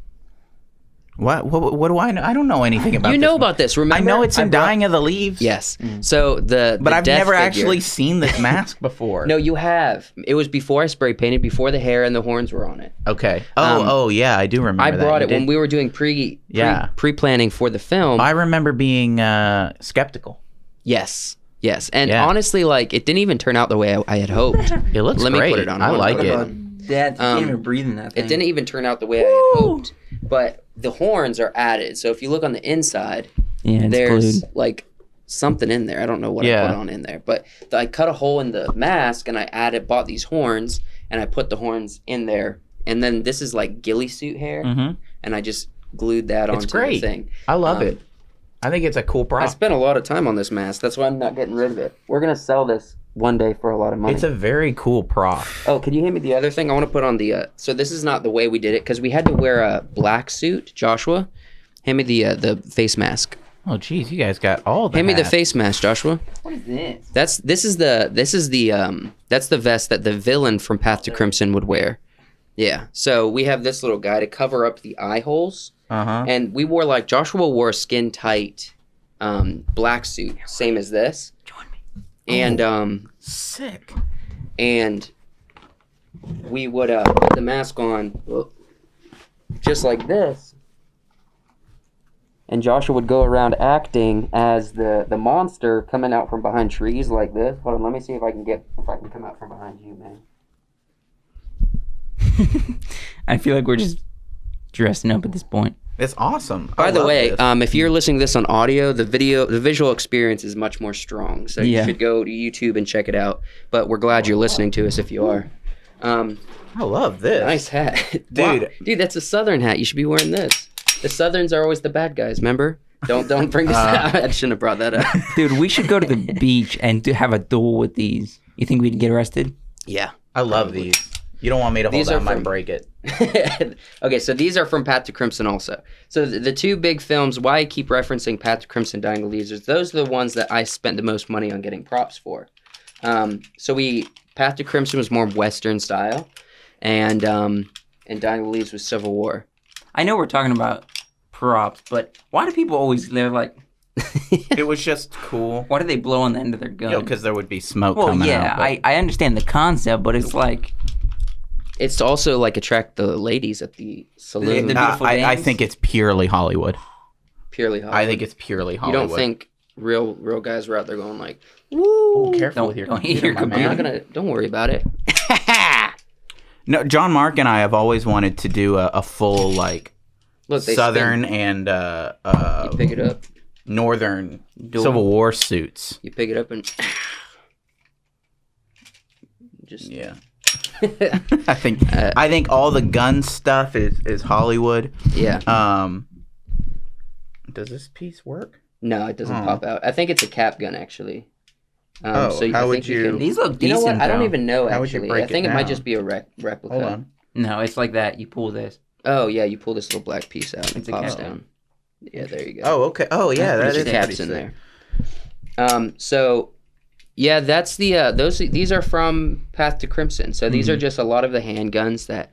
[SPEAKER 3] What do I know? I don't know anything about this.
[SPEAKER 1] You know about this, remember?
[SPEAKER 3] I know it's in Dying of the Leaves.
[SPEAKER 1] Yes. So but
[SPEAKER 3] I've never actually seen this mask before.
[SPEAKER 1] No, you have. It was before I spray painted, before the hair and the horns were on it.
[SPEAKER 3] Okay. Yeah, I do remember
[SPEAKER 1] I brought
[SPEAKER 3] that.
[SPEAKER 1] it when we were doing pre-planning for the film.
[SPEAKER 3] I remember being skeptical.
[SPEAKER 1] Yes. And honestly, like, it didn't even turn out the way I had hoped.
[SPEAKER 3] It looks great.
[SPEAKER 1] Let me put it on.
[SPEAKER 3] I like it.
[SPEAKER 2] Dad, you can't even breathe in that thing.
[SPEAKER 1] It didn't even turn out the way I had hoped. But the horns are added. So if you look on the inside, there's glued. Like something in there. I don't know what I put on in there. But I cut a hole in the mask and I bought these horns and I put the horns in there. And then this is like ghillie suit hair. Mm-hmm. And I just glued that onto the thing.
[SPEAKER 3] I love it. I think it's a cool prop.
[SPEAKER 1] I spent a lot of time on this mask. That's why I'm not getting rid of it. We're going to sell this one day for a lot of money.
[SPEAKER 3] It's a very cool prop.
[SPEAKER 1] Oh, can you hand me the other thing? I want to put on the... so this is not the way we did it, because we had to wear a black suit. Joshua, hand me the face mask.
[SPEAKER 3] Oh, geez, you guys got all the
[SPEAKER 1] Hand me the face mask, Joshua.
[SPEAKER 2] What is this?
[SPEAKER 1] That's the vest that the villain from Path to Crimson would wear. Yeah. So we have this little guy to cover up the eye holes. Uh-huh. And we wore Joshua wore a skin tight black suit, same as this.
[SPEAKER 2] Join me.
[SPEAKER 1] And
[SPEAKER 3] sick.
[SPEAKER 1] And we would put the mask on just like this. And Joshua would go around acting as the monster coming out from behind trees like this. Hold on, let me see if I can come out from behind you, man.
[SPEAKER 2] I feel like we're just dressing up at this point.
[SPEAKER 3] It's awesome.
[SPEAKER 1] By the way, if you're listening to this on audio, the visual experience is much more strong. So you should go to YouTube and check it out. But we're glad you're listening to us if you are.
[SPEAKER 3] I love this.
[SPEAKER 1] Nice hat.
[SPEAKER 3] Dude.
[SPEAKER 1] Wow. Dude, that's a Southern hat. You should be wearing this. The Southerns are always the bad guys, remember? Don't bring this out. I shouldn't have brought that up.
[SPEAKER 2] Dude, we should go to the beach and have a duel with these. You think we'd get arrested?
[SPEAKER 1] Yeah.
[SPEAKER 3] I love these. You don't want me to hold that, I might break it.
[SPEAKER 1] Okay, so these are from Path to Crimson also. So the two big films, why I keep referencing Path to Crimson, Dying of the Leaves, is those are the ones that I spent the most money on getting props for. Path to Crimson was more Western style, and Dying of the Leaves was Civil War.
[SPEAKER 2] I know we're talking about props, but why do people always, they're like...
[SPEAKER 3] It was just cool.
[SPEAKER 2] Why do they blow on the end of their gun?
[SPEAKER 3] Because there would be smoke coming out.
[SPEAKER 2] Well, yeah, I understand the concept, but it's like...
[SPEAKER 1] It's to also attract the ladies at the saloon.
[SPEAKER 3] I think it's purely Hollywood.
[SPEAKER 1] Purely Hollywood.
[SPEAKER 3] I think it's purely Hollywood.
[SPEAKER 1] You don't think real guys were out there going like,
[SPEAKER 3] "Woo!" Oh, careful with your computer, my man.
[SPEAKER 1] Don't worry about it.
[SPEAKER 3] No, John Mark and I have always wanted to do a full Southern and
[SPEAKER 1] you pick it up.
[SPEAKER 3] Northern Civil War suits.
[SPEAKER 1] You pick it up and just
[SPEAKER 3] I think all the gun stuff is Hollywood.
[SPEAKER 1] Yeah.
[SPEAKER 3] Does this piece work?
[SPEAKER 1] No, it doesn't pop out. I think it's a cap gun actually.
[SPEAKER 3] How would you?
[SPEAKER 2] These look decent.
[SPEAKER 1] You know what? I don't even know
[SPEAKER 3] How
[SPEAKER 1] actually.
[SPEAKER 3] Would you break
[SPEAKER 1] I think
[SPEAKER 3] it
[SPEAKER 1] it might just be a replica.
[SPEAKER 3] Hold on.
[SPEAKER 2] No, it's like that. You pull this.
[SPEAKER 1] Oh yeah, you pull this little black piece out and it pops down. Yeah, there you go.
[SPEAKER 3] Oh okay. Oh yeah, that is
[SPEAKER 1] caps in there. So. Yeah, that's these are from Path to Crimson. So these are just a lot of the handguns that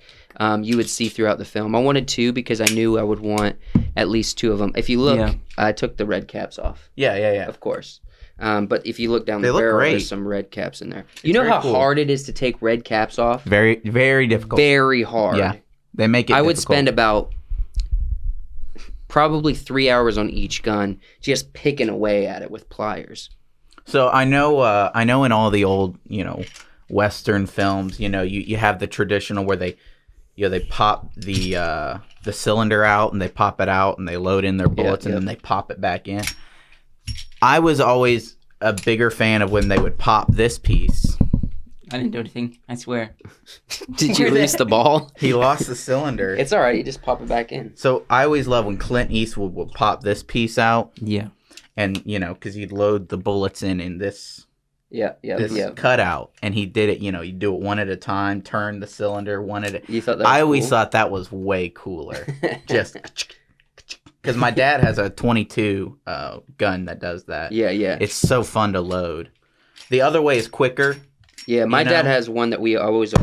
[SPEAKER 1] you would see throughout the film. I wanted two because I knew I would want at least two of them. If you look, I took the red caps off.
[SPEAKER 3] Yeah.
[SPEAKER 1] Of course. But if you look down the
[SPEAKER 3] look
[SPEAKER 1] barrel,
[SPEAKER 3] great.
[SPEAKER 1] there's some red caps in there. You know how
[SPEAKER 3] cool.
[SPEAKER 1] hard it is to take red caps off?
[SPEAKER 3] Very, very difficult.
[SPEAKER 1] Very hard.
[SPEAKER 3] Yeah, they make it
[SPEAKER 1] I would
[SPEAKER 3] difficult.
[SPEAKER 1] spend about probably 3 hours on each gun just picking away at it with pliers.
[SPEAKER 3] So I know in all the old, Western films, you have the traditional where they pop the cylinder out and they pop it out and they load in their bullets and then they pop it back in. I was always a bigger fan of when they would pop this piece.
[SPEAKER 2] I didn't do anything. I swear.
[SPEAKER 1] Did you lose the ball?
[SPEAKER 3] He lost the cylinder.
[SPEAKER 1] It's all right. You just pop it back in.
[SPEAKER 3] So I always love when Clint Eastwood would pop this piece out.
[SPEAKER 2] Yeah.
[SPEAKER 3] And, because he'd load the bullets in this cutout. And he did it, he'd do it one at a time, turn the cylinder one at a...
[SPEAKER 1] You thought that was
[SPEAKER 3] I always
[SPEAKER 1] cool?
[SPEAKER 3] thought that was way cooler. Just... Because my dad has a 22 gun that does that.
[SPEAKER 1] Yeah.
[SPEAKER 3] It's so fun to load. The other way is quicker.
[SPEAKER 1] Yeah, my dad has one that we always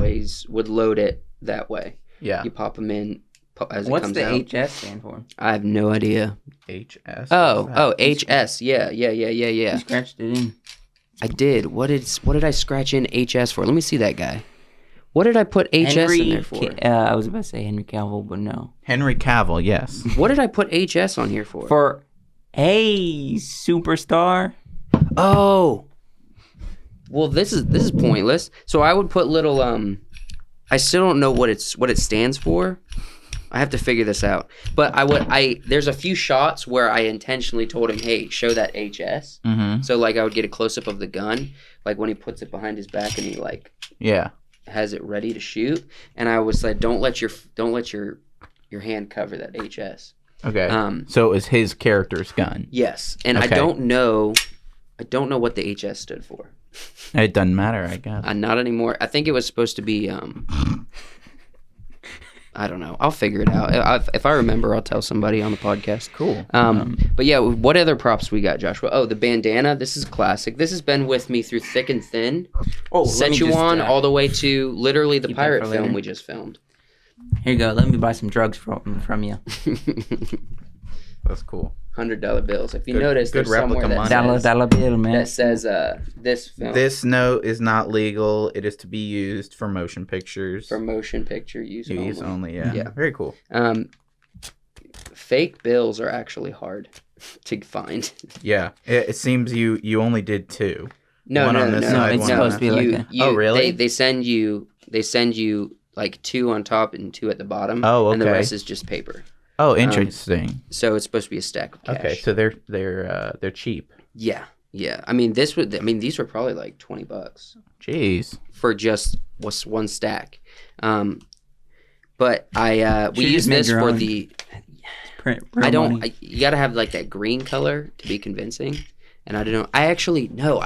[SPEAKER 1] would load it that way.
[SPEAKER 3] Yeah.
[SPEAKER 1] You pop them in as it
[SPEAKER 2] What's
[SPEAKER 1] comes
[SPEAKER 2] the
[SPEAKER 1] out.
[SPEAKER 2] HS stand for?
[SPEAKER 1] I have no idea.
[SPEAKER 3] HS?
[SPEAKER 1] Oh, HS. Yeah.
[SPEAKER 2] You scratched it in.
[SPEAKER 1] I did. What did I scratch in HS for? Let me see that guy. What did I put HS in there for?
[SPEAKER 2] I was about to say Henry Cavill, but no.
[SPEAKER 3] Henry Cavill, yes.
[SPEAKER 1] What did I put HS on here for?
[SPEAKER 2] For a superstar.
[SPEAKER 1] Oh. Well, this is pointless. So I would put little I still don't know what it stands for. I have to figure this out. But there's a few shots where I intentionally told him, "Hey, show that HS."
[SPEAKER 3] Mm-hmm.
[SPEAKER 1] So like I would get a close up of the gun, like when he puts it behind his back and he has it ready to shoot, and I was like, "Don't let your hand cover that HS."
[SPEAKER 3] Okay. So it was his character's gun.
[SPEAKER 1] Yes, and
[SPEAKER 3] Okay.
[SPEAKER 1] I don't know what the HS stood for.
[SPEAKER 3] It doesn't matter, I guess.
[SPEAKER 1] Not anymore. I think it was supposed to be. I don't know. I'll figure it out. If I remember, I'll tell somebody on the podcast.
[SPEAKER 3] Cool.
[SPEAKER 1] But yeah, what other props we got, Joshua? Oh, the bandana. This is classic. This has been with me through thick and thin.
[SPEAKER 2] Oh,
[SPEAKER 1] Szechuan all the way to literally the
[SPEAKER 2] keep that
[SPEAKER 1] pirate
[SPEAKER 2] for
[SPEAKER 1] film
[SPEAKER 2] later.
[SPEAKER 1] we just filmed.
[SPEAKER 2] Here you go. Let me buy some drugs from you.
[SPEAKER 3] That's cool.
[SPEAKER 1] $100 bills. If you
[SPEAKER 3] Good-
[SPEAKER 1] notice,
[SPEAKER 3] good
[SPEAKER 1] there's somewhere
[SPEAKER 3] replica
[SPEAKER 1] that
[SPEAKER 3] money.
[SPEAKER 1] says,
[SPEAKER 2] Dollar bill, man.
[SPEAKER 1] that says this film
[SPEAKER 3] This note is not legal. It is to be used for motion pictures.
[SPEAKER 1] for motion picture use
[SPEAKER 3] Use
[SPEAKER 1] only.
[SPEAKER 3] only, yeah. Very cool.
[SPEAKER 1] Fake bills are actually hard to find.
[SPEAKER 3] Yeah. It seems you only did 2.
[SPEAKER 1] No,
[SPEAKER 3] One
[SPEAKER 1] no,
[SPEAKER 3] on
[SPEAKER 1] no,
[SPEAKER 3] this
[SPEAKER 1] no.
[SPEAKER 3] side,
[SPEAKER 2] it's
[SPEAKER 3] one
[SPEAKER 2] supposed
[SPEAKER 3] on
[SPEAKER 2] to be
[SPEAKER 3] that.
[SPEAKER 2] like that.
[SPEAKER 3] Oh, really?
[SPEAKER 1] They send you like 2 on top and 2 at the bottom.
[SPEAKER 3] Oh,
[SPEAKER 1] And the
[SPEAKER 3] okay.
[SPEAKER 1] rest is just paper.
[SPEAKER 3] Oh, interesting.
[SPEAKER 1] So it's supposed to be a stack of cash.
[SPEAKER 3] Okay, so they're cheap.
[SPEAKER 1] Yeah. I mean, these were probably like $20
[SPEAKER 3] Jeez.
[SPEAKER 1] for just one stack. But we
[SPEAKER 2] Should've
[SPEAKER 1] use
[SPEAKER 2] just made
[SPEAKER 1] this
[SPEAKER 2] your
[SPEAKER 1] for
[SPEAKER 2] own.
[SPEAKER 1] the.
[SPEAKER 2] Print
[SPEAKER 1] I don't.
[SPEAKER 2] money.
[SPEAKER 1] You gotta have like that green color to be convincing. And I don't know. I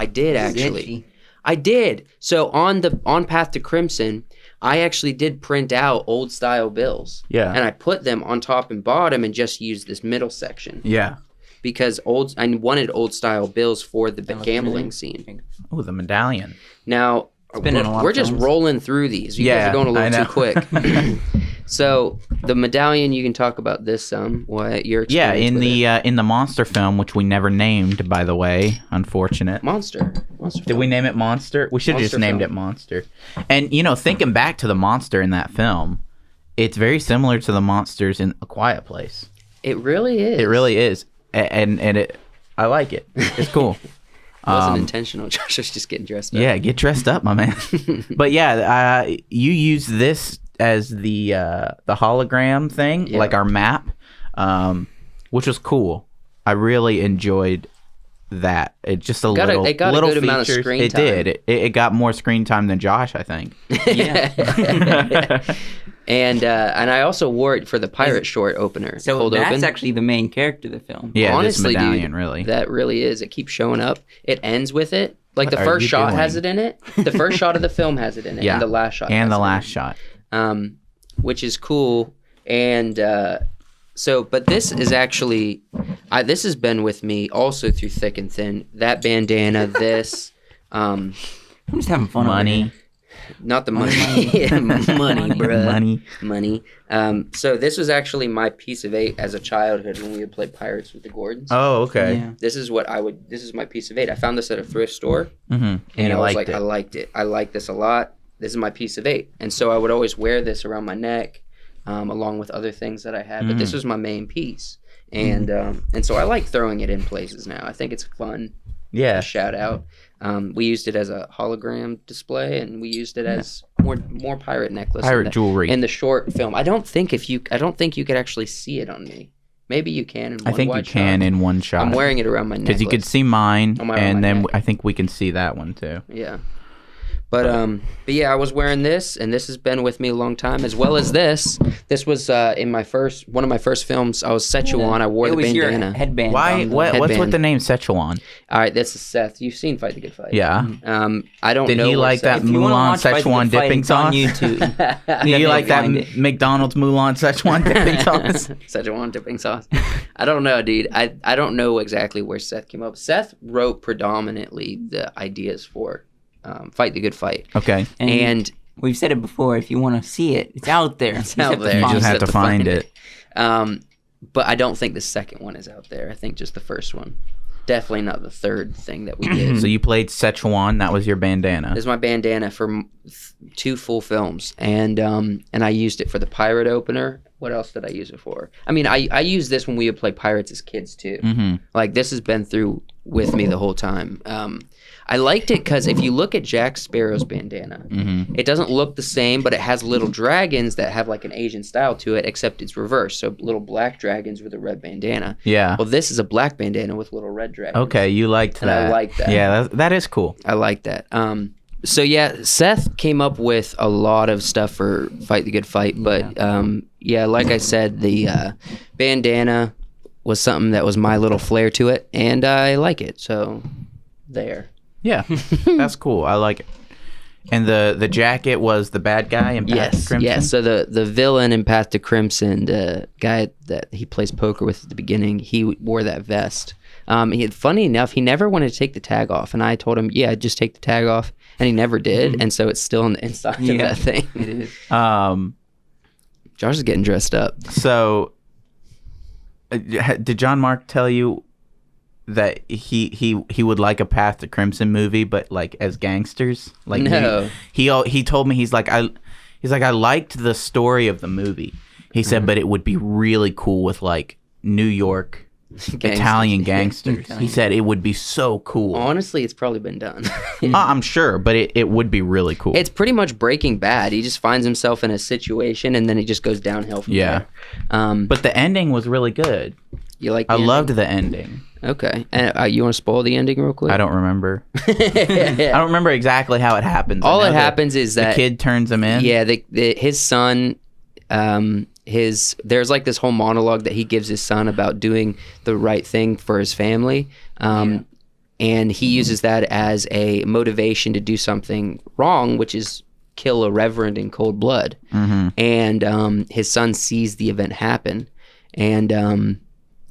[SPEAKER 1] did actually.
[SPEAKER 2] Itchy.
[SPEAKER 1] I did. So on Path to Crimson, I actually did print out old style bills.
[SPEAKER 3] Yeah.
[SPEAKER 1] And I put them on top and bottom and just used this middle section
[SPEAKER 3] Yeah.
[SPEAKER 1] because I wanted old style bills for the
[SPEAKER 2] That looks
[SPEAKER 1] gambling
[SPEAKER 2] really-
[SPEAKER 1] scene.
[SPEAKER 3] Oh, the medallion.
[SPEAKER 1] Now
[SPEAKER 2] been in a lot
[SPEAKER 1] we're
[SPEAKER 2] of
[SPEAKER 1] just
[SPEAKER 2] films.
[SPEAKER 1] rolling through these. You guys
[SPEAKER 3] Yeah,
[SPEAKER 1] are going a
[SPEAKER 3] I
[SPEAKER 1] little
[SPEAKER 3] know.
[SPEAKER 1] too quick. So the medallion, you can talk about this some. What your
[SPEAKER 3] Yeah,
[SPEAKER 1] experience
[SPEAKER 3] in
[SPEAKER 1] with
[SPEAKER 3] the
[SPEAKER 1] it.
[SPEAKER 3] in the monster film, which we never named, by the way, unfortunate.
[SPEAKER 1] Monster.
[SPEAKER 3] Did we name it Monster? We should have just
[SPEAKER 1] Monster
[SPEAKER 3] named
[SPEAKER 1] film.
[SPEAKER 3] it Monster. And thinking back to the monster in that film, it's very similar to the monsters in A Quiet Place.
[SPEAKER 1] It really is.
[SPEAKER 3] It really is, and I like it. It's cool.
[SPEAKER 1] It wasn't intentional. Josh was just getting dressed up.
[SPEAKER 3] Yeah, get dressed up, my man. But yeah, you use this as the hologram thing,
[SPEAKER 1] Yeah.
[SPEAKER 3] like our map, which was cool. I really enjoyed that. It just
[SPEAKER 1] It got a
[SPEAKER 3] little
[SPEAKER 1] good amount of
[SPEAKER 3] features.
[SPEAKER 1] screen
[SPEAKER 3] It
[SPEAKER 1] time.
[SPEAKER 3] did. It got more screen time than Josh, I think.
[SPEAKER 2] Yeah.
[SPEAKER 1] And I also wore it for the pirate short opener.
[SPEAKER 2] So
[SPEAKER 1] Cold
[SPEAKER 2] that's
[SPEAKER 1] open.
[SPEAKER 2] actually the main character of the film.
[SPEAKER 3] Yeah,
[SPEAKER 1] Honestly,
[SPEAKER 3] this medallion,
[SPEAKER 1] dude,
[SPEAKER 3] really.
[SPEAKER 1] That really is. It keeps showing up. It ends with it. Like
[SPEAKER 3] What
[SPEAKER 1] the
[SPEAKER 3] are
[SPEAKER 1] first
[SPEAKER 3] you
[SPEAKER 1] shot
[SPEAKER 3] doing?
[SPEAKER 1] has it in it. The first shot of the film has it in it.
[SPEAKER 3] Yeah.
[SPEAKER 1] And the last shot.
[SPEAKER 3] And
[SPEAKER 1] has
[SPEAKER 3] the
[SPEAKER 1] it
[SPEAKER 3] last
[SPEAKER 1] in
[SPEAKER 3] shot.
[SPEAKER 1] it. Which is cool. And but this is actually, this has been with me also through thick and thin. That bandana, this.
[SPEAKER 2] I'm just having fun.
[SPEAKER 3] Money.
[SPEAKER 1] Not the money. Money, bro.
[SPEAKER 3] Money.
[SPEAKER 1] So this was actually my piece of 8 as a childhood when we would play Pirates with the Gordons.
[SPEAKER 3] Oh, okay.
[SPEAKER 2] Yeah.
[SPEAKER 1] This is my piece of 8. I found this at a thrift store.
[SPEAKER 3] Mm-hmm.
[SPEAKER 1] And I was like, I liked it. I like this a lot. This is my piece of 8. And so I would always wear this around my neck, along with other things that I had. But this was my main piece. And so I like throwing it in places now. I think it's fun.
[SPEAKER 3] Yeah.
[SPEAKER 1] Shout out. We used it as a hologram display, and we used it as more pirate necklace.
[SPEAKER 3] Pirate jewelry.
[SPEAKER 1] In the short film. I don't think you could actually see it on me. Maybe you can in one shot.
[SPEAKER 3] I think you can in one shot.
[SPEAKER 1] I'm wearing it around my neck.
[SPEAKER 3] Because you could see mine, and then
[SPEAKER 1] neck.
[SPEAKER 3] I think we can see that one too.
[SPEAKER 1] Yeah. But yeah, I was wearing this, and this has been with me a long time, as well as this. This was in one of my first films. I was Szechuan. I wore the bandana.
[SPEAKER 2] Your headband.
[SPEAKER 3] Why? What's with the name Szechuan?
[SPEAKER 1] All right, this is Seth. You've seen Fight the Good Fight.
[SPEAKER 3] Yeah.
[SPEAKER 1] I don't know.
[SPEAKER 3] Did he like that Mulan Szechuan dipping sauce? Did he like that McDonald's Mulan Szechuan dipping sauce?
[SPEAKER 1] Szechuan dipping sauce. I don't know, dude. I don't know exactly where Seth came up. Seth wrote predominantly the ideas for Fight the Good Fight.
[SPEAKER 3] Okay.
[SPEAKER 1] And
[SPEAKER 2] we've said it before. If you want to see it, it's out there.
[SPEAKER 1] It's out there.
[SPEAKER 3] You just have to find it.
[SPEAKER 1] But I don't think the second one is out there. I think just the first one. Definitely not the third thing that we did.
[SPEAKER 3] So you played Szechuan. That was your bandana.
[SPEAKER 1] This is my bandana for 2 full films, and I used it for the pirate opener. What else did I use it for? I mean, I used this when we would play pirates as kids too.
[SPEAKER 3] Mm-hmm.
[SPEAKER 1] Like this has been through with me the whole time. I liked it because if you look at Jack Sparrow's bandana, it doesn't look the same, but it has little dragons that have like an Asian style to it, except it's reversed. So little black dragons with a red bandana.
[SPEAKER 3] Yeah.
[SPEAKER 1] Well, this is a black bandana with little red dragons.
[SPEAKER 3] Okay, you liked that.
[SPEAKER 1] I like that.
[SPEAKER 3] Yeah, that is cool.
[SPEAKER 1] I like that. So yeah, Seth came up with a lot of stuff for Fight the Good Fight, but yeah, like I said, the bandana was something that was my little flair to it, and I like it. So there.
[SPEAKER 3] Yeah, that's cool. I like it. And the jacket was the bad guy in Path to Crimson?
[SPEAKER 1] Yes. So the villain in Path to Crimson, the guy that he plays poker with at the beginning, he wore that vest. Funny enough, he never wanted to take the tag off, and I told him, yeah, just take the tag off, and he never did, and so it's still on the inside of that thing.
[SPEAKER 2] It is.
[SPEAKER 1] Josh is getting dressed up.
[SPEAKER 3] So, did John Mark tell you that he would like a Path to Crimson movie, but like as gangsters? Like
[SPEAKER 1] no.
[SPEAKER 3] He told me he's like I liked the story of the movie. He said, but it would be really cool with like New York Italian gangsters. He said it would be so cool.
[SPEAKER 1] Honestly, it's probably been done.
[SPEAKER 3] I'm sure, but it would be really cool.
[SPEAKER 1] It's pretty much Breaking Bad. He just finds himself in a situation, and then he just goes downhill from there.
[SPEAKER 3] But the ending was really good.
[SPEAKER 1] You like?
[SPEAKER 3] I loved the ending.
[SPEAKER 1] Okay, and you want to spoil the ending real quick?
[SPEAKER 3] I don't remember. I don't remember exactly how it happens.
[SPEAKER 1] All that happens is that
[SPEAKER 3] the kid turns him in.
[SPEAKER 1] Yeah, his son. There's like this whole monologue that he gives his son about doing the right thing for his family, and he uses that as a motivation to do something wrong, which is kill a reverend in cold blood. And his son sees the event happen, and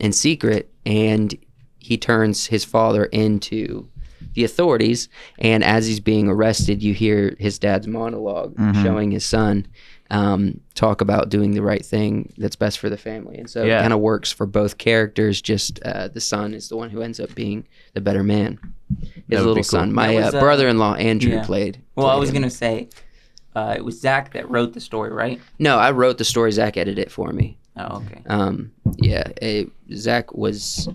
[SPEAKER 1] in secret, and he turns his father into the authorities. And as he's being arrested, you hear his dad's monologue showing his son talk about doing the right thing that's best for the family. And so it kind of works for both characters. Just the son is the one who ends up being the better man. His little son. My brother-in-law Andrew played.
[SPEAKER 2] Well, I was gonna say it was Zach that wrote the story, right?
[SPEAKER 1] No, I wrote the story. Zach edited it for me.
[SPEAKER 2] Oh, okay.
[SPEAKER 1] Zach was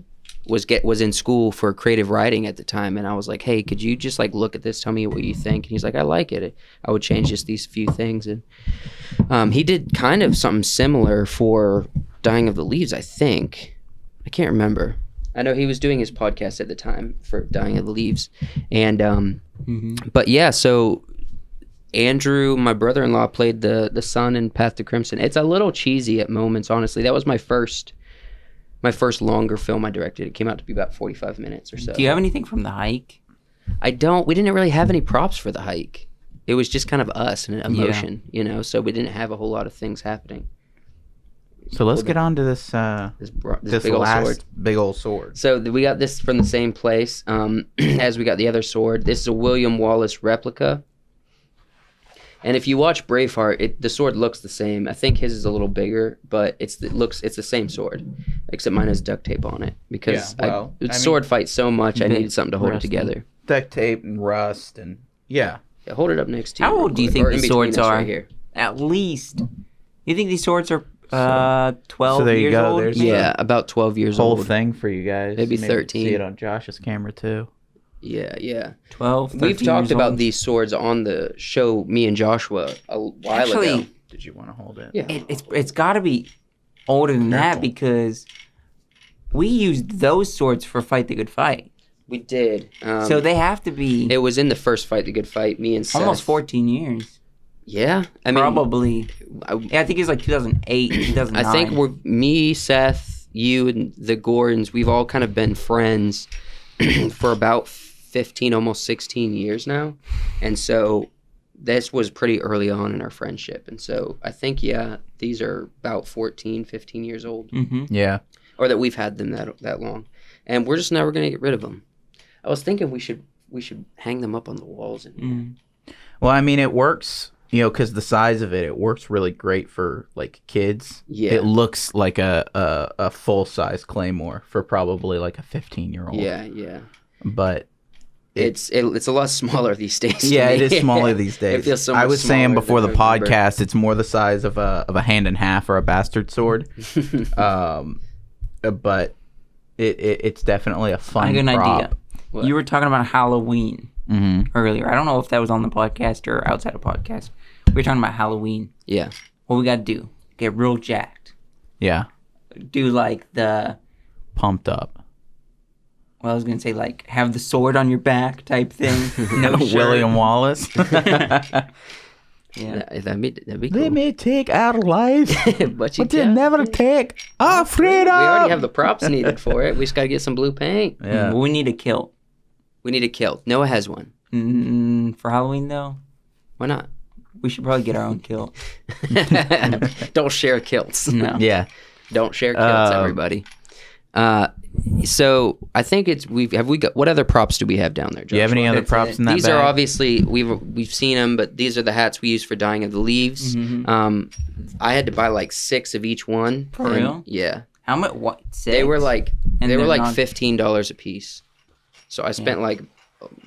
[SPEAKER 1] in school for creative writing at the time, and I was like, hey, could you just like look at this, tell me what you think? And he's like, I like it. I would change just these few things. And he did kind of something similar for Dying of the Leaves, I think. I can't remember. I know he was doing his podcast at the time for Dying of the Leaves. And but yeah, so Andrew, my brother-in-law, played the son in Path to Crimson. It's a little cheesy at moments, honestly. That was my first longer film I directed. It came out to be about 45 minutes or so.
[SPEAKER 2] Do you have anything from the hike?
[SPEAKER 1] I don't. We didn't really have any props for the hike. It was just kind of us and emotion, so we didn't have a whole lot of things happening.
[SPEAKER 3] So let's get on to this
[SPEAKER 1] big old sword.
[SPEAKER 3] Big old sword.
[SPEAKER 1] So we got this from the same place as we got the other sword. This is a William Wallace replica. And if you watch Braveheart, the sword looks the same. I think his is a little bigger, but it's the same sword, except mine has duct tape on it because sword fight so much. I needed something to hold it together.
[SPEAKER 3] Duct tape and rust and
[SPEAKER 1] yeah, hold it up next to you.
[SPEAKER 2] How old do you think these swords are?
[SPEAKER 1] Right here.
[SPEAKER 2] At least. You think these swords are 12
[SPEAKER 3] so there you
[SPEAKER 2] years
[SPEAKER 3] go.
[SPEAKER 2] old?
[SPEAKER 3] There's
[SPEAKER 1] yeah, about 12 years
[SPEAKER 3] whole
[SPEAKER 1] old.
[SPEAKER 3] Whole thing for you guys.
[SPEAKER 1] Maybe 13.
[SPEAKER 3] See it on Josh's camera too.
[SPEAKER 1] Yeah.
[SPEAKER 2] 12, 13
[SPEAKER 1] We've talked about
[SPEAKER 2] old.
[SPEAKER 1] these swords on the show, me and Joshua, a while ago.
[SPEAKER 3] Did you want to hold it?
[SPEAKER 1] Yeah.
[SPEAKER 2] It's got to be older than that because we used those swords for Fight the Good Fight.
[SPEAKER 1] We did.
[SPEAKER 2] So they have to be...
[SPEAKER 1] It was in the first Fight the Good Fight, me and Seth.
[SPEAKER 2] Almost 14 years.
[SPEAKER 1] Yeah. I mean,
[SPEAKER 2] probably. I think it was like 2008, 2009.
[SPEAKER 1] I think me, Seth, you, and the Gordons, we've all kind of been friends for about 15, almost 16 years now. And so this was pretty early on in our friendship. And so I think, these are about 14, 15 years old.
[SPEAKER 2] Mm-hmm.
[SPEAKER 3] Yeah.
[SPEAKER 1] Or that we've had them that long. And we're just never going to get rid of them. I was thinking we should hang them up on the walls.
[SPEAKER 3] Well, I mean, it works, because the size of it works really great for, like, kids.
[SPEAKER 1] Yeah.
[SPEAKER 3] It looks like a full-size Claymore for probably, like, a 15-year-old.
[SPEAKER 1] Yeah.
[SPEAKER 3] But...
[SPEAKER 1] It's a lot smaller these days.
[SPEAKER 3] Yeah, it is smaller these days.
[SPEAKER 1] It feels so much
[SPEAKER 3] I was saying before the
[SPEAKER 1] smaller than
[SPEAKER 3] podcast, it's more the size of a hand and half or a bastard sword. But it's definitely a fun
[SPEAKER 2] I got an
[SPEAKER 3] prop.
[SPEAKER 2] idea. What? You were talking about Halloween earlier. I don't know if that was on the podcast or outside of podcast. We were talking about Halloween.
[SPEAKER 1] Yeah.
[SPEAKER 2] What we got to do? Get real jacked.
[SPEAKER 3] Yeah.
[SPEAKER 2] Do like the...
[SPEAKER 3] Pumped up.
[SPEAKER 2] Well, I was going to say, like, have the sword on your back type thing. No shirt.
[SPEAKER 3] William Wallace.
[SPEAKER 1] Yeah. That'd be cool.
[SPEAKER 3] Let me take our life,
[SPEAKER 1] but you
[SPEAKER 3] never take our freedom.
[SPEAKER 1] We already have the props needed for it. We just got to get some blue paint.
[SPEAKER 3] Yeah.
[SPEAKER 2] We need a kilt.
[SPEAKER 1] We need a kilt. Noah has one.
[SPEAKER 2] For Halloween, though?
[SPEAKER 1] Why not?
[SPEAKER 2] We should probably get our own kilt.
[SPEAKER 1] Don't share kilts.
[SPEAKER 2] No.
[SPEAKER 3] Yeah.
[SPEAKER 1] Don't share kilts, everybody. So I think what other props do we have down there, Joshua?
[SPEAKER 3] Do you have any other props in that
[SPEAKER 1] These
[SPEAKER 3] bag?
[SPEAKER 1] are obviously, we've seen them, but these are the hats we use for Dying of the Leaves.
[SPEAKER 2] Mm-hmm.
[SPEAKER 1] I had to buy like 6 of each one.
[SPEAKER 2] For real?
[SPEAKER 1] Yeah.
[SPEAKER 2] How much? What? 6?
[SPEAKER 1] They were like
[SPEAKER 2] not...
[SPEAKER 1] $15 a piece. So I spent like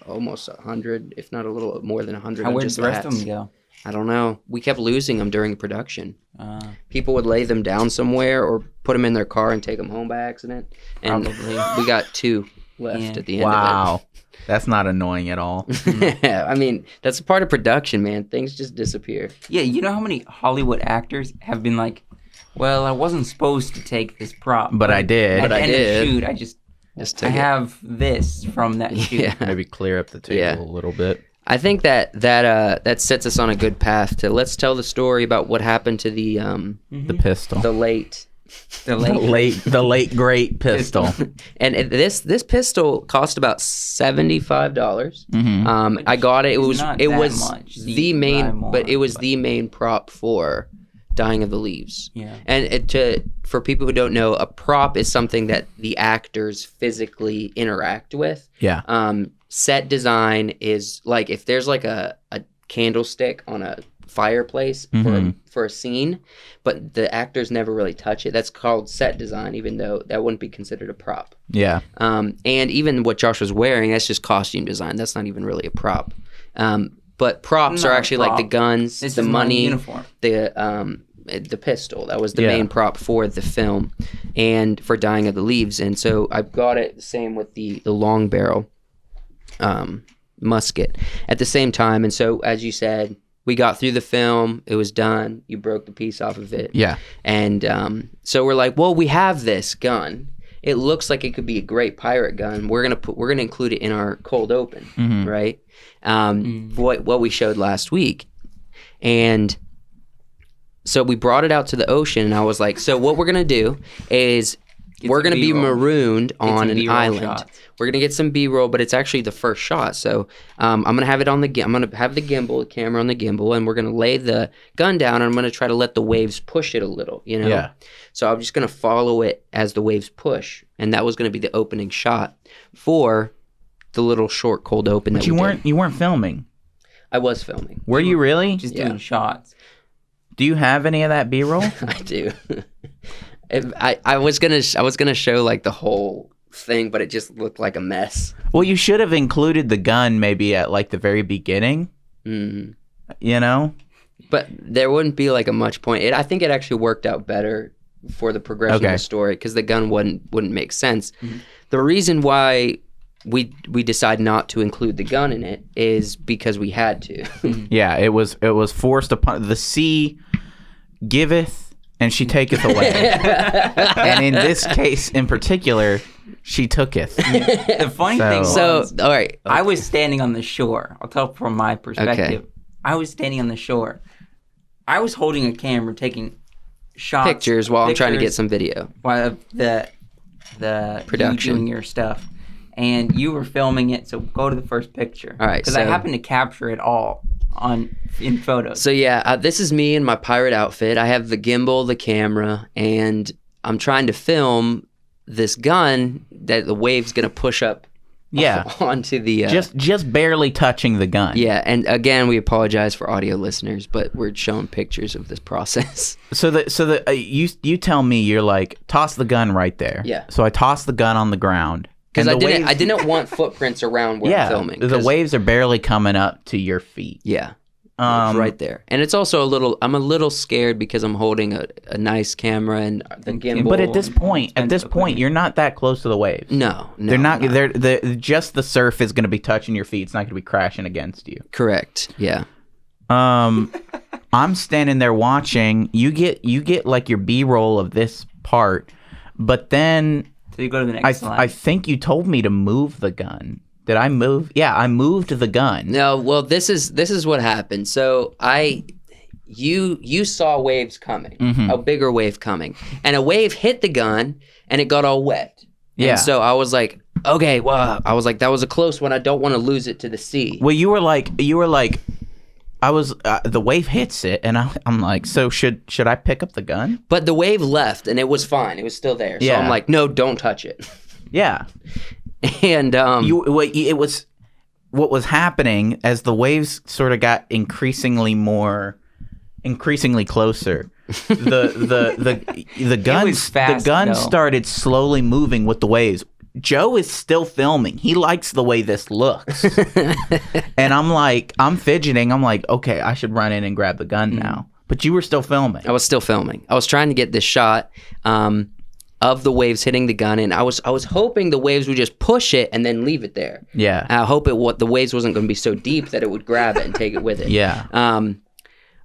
[SPEAKER 1] almost 100, if not a little more than 100.
[SPEAKER 2] How
[SPEAKER 1] on
[SPEAKER 2] where'd
[SPEAKER 1] just
[SPEAKER 2] the rest
[SPEAKER 1] hats.
[SPEAKER 2] of them go?
[SPEAKER 1] I don't know. We kept losing them during production. People would lay them down somewhere or put them in their car and take them home by accident. And we got 2 left at the end of it.
[SPEAKER 3] Wow. That's not annoying at all.
[SPEAKER 1] I mean, that's a part of production, man. Things just disappear.
[SPEAKER 2] Yeah, you know how many Hollywood actors have been like, well, I wasn't supposed to take this prop.
[SPEAKER 3] But I did.
[SPEAKER 1] But I
[SPEAKER 2] end
[SPEAKER 1] did.
[SPEAKER 2] Of the shoot, I have this from that shoot.
[SPEAKER 1] Yeah.
[SPEAKER 3] Maybe clear up the table a little bit.
[SPEAKER 1] I think that sets us on a good path to let's tell the story about what happened to the
[SPEAKER 3] pistol.
[SPEAKER 1] the late
[SPEAKER 3] great pistol.
[SPEAKER 1] And this pistol cost about $75. I got it. It was the main prop for Dying of the Leaves.
[SPEAKER 2] Yeah.
[SPEAKER 1] And for people who don't know, a prop is something that the actors physically interact with.
[SPEAKER 3] Yeah.
[SPEAKER 1] Set design is like if there's like a candlestick on a fireplace for a scene, but the actors never really touch it. That's called set design, even though that wouldn't be considered a prop.
[SPEAKER 3] Yeah.
[SPEAKER 1] And even what Josh was wearing, that's just costume design. That's not even really a prop. But props are actually like the guns, the money,
[SPEAKER 2] uniform.
[SPEAKER 1] The pistol. That was the main prop for the film and for Dying of the Leaves. And so I got it the same with the long barrel musket at the same time. And so, as you said, we got through the film. It was done. You broke the piece off of it.
[SPEAKER 3] Yeah.
[SPEAKER 1] And so we're like, well, we have this gun. It looks like it could be a great pirate gun. We're gonna include it in our cold open, right? What we showed last week, and so we brought it out to the ocean. And I was like, so what we're gonna do is we're gonna be marooned on an island. Shots. We're gonna get some B-roll, but it's actually the first shot. So I'm gonna have it on the camera on the gimbal, and we're gonna lay the gun down, and I'm gonna try to let the waves push it a little, Yeah. So I'm just gonna follow it as the waves push, and that was gonna be the opening shot for the little short cold open.
[SPEAKER 3] But you weren't filming.
[SPEAKER 1] I was filming.
[SPEAKER 3] Were you really?
[SPEAKER 2] Just doing shots.
[SPEAKER 3] Do you have any of that B-roll?
[SPEAKER 1] I do. I was gonna show like the whole thing, but it just looked like a mess.
[SPEAKER 3] Well, you should have included the gun maybe at like the very beginning.
[SPEAKER 1] Mm-hmm.
[SPEAKER 3] You know?
[SPEAKER 1] But there wouldn't be like a much point. I think it actually worked out better for the progression of the story because the gun wouldn't make sense. Mm-hmm. The reason why we decide not to include the gun in it is because we had to.
[SPEAKER 3] Yeah, it was forced upon the sea giveth and she taketh away. And in this case in particular, she tooketh.
[SPEAKER 2] The funny thing was,
[SPEAKER 1] all right. Okay.
[SPEAKER 2] I was standing on the shore. I'll tell from my perspective.
[SPEAKER 1] Okay.
[SPEAKER 2] I was standing on the shore. I was holding a camera, taking shots,
[SPEAKER 1] pictures while I'm trying to get some video.
[SPEAKER 2] While the
[SPEAKER 1] production,
[SPEAKER 2] you doing your stuff, and you were filming it. So go to the first picture.
[SPEAKER 1] All right,
[SPEAKER 2] because I happened to capture it all in photos.
[SPEAKER 1] So yeah, this is me in my pirate outfit. I have the gimbal, the camera, and I'm trying to film this gun that the wave's gonna push up. Onto the
[SPEAKER 3] just barely touching the gun.
[SPEAKER 1] Yeah, and again, we apologize for audio listeners, but we're showing pictures of this process.
[SPEAKER 3] So you tell me, you're like, toss the gun right there.
[SPEAKER 1] Yeah.
[SPEAKER 3] So I toss the gun on the ground
[SPEAKER 1] because I didn't want footprints around where I'm filming.
[SPEAKER 3] The waves are barely coming up to your feet.
[SPEAKER 1] Yeah. It's right there, and it's also I'm a little scared because I'm holding a nice camera and the gimbal.
[SPEAKER 3] But at this point, you're not that close to the waves.
[SPEAKER 1] No,
[SPEAKER 3] they're not. They're just the surf is going to be touching your feet. It's not going to be crashing against you.
[SPEAKER 1] Correct. Yeah.
[SPEAKER 3] I'm standing there watching. You get like your B-roll of this part, but then
[SPEAKER 2] so you go to the next slide.
[SPEAKER 3] I think you told me to move the gun. Did I move? Yeah, I moved the gun.
[SPEAKER 1] No, well, this is what happened. So you saw waves coming, a bigger wave coming, and a wave hit the gun, and it got all wet. Yeah. And so I was like, okay, well, I was like, that was a close one. I don't want to lose it to the sea.
[SPEAKER 3] Well, you were like, I was the wave hits it, and I'm like, so should I pick up the gun?
[SPEAKER 1] But the wave left, and it was fine. It was still there. So I'm like, no, don't touch it.
[SPEAKER 3] Yeah.
[SPEAKER 1] And
[SPEAKER 3] it was what was happening as the waves sort of got increasingly closer. The gun started slowly moving with the waves. Joe is still filming. He likes the way this looks. And I'm fidgeting. I'm like, okay, I should run in and grab the gun now. But you were still filming.
[SPEAKER 1] I was still filming. I was trying to get this shot of the waves hitting the gun, and I was hoping the waves would just push it and then leave it there.
[SPEAKER 3] Yeah.
[SPEAKER 1] I hope the waves wasn't going to be so deep that it would grab it and take it with it.
[SPEAKER 3] Yeah.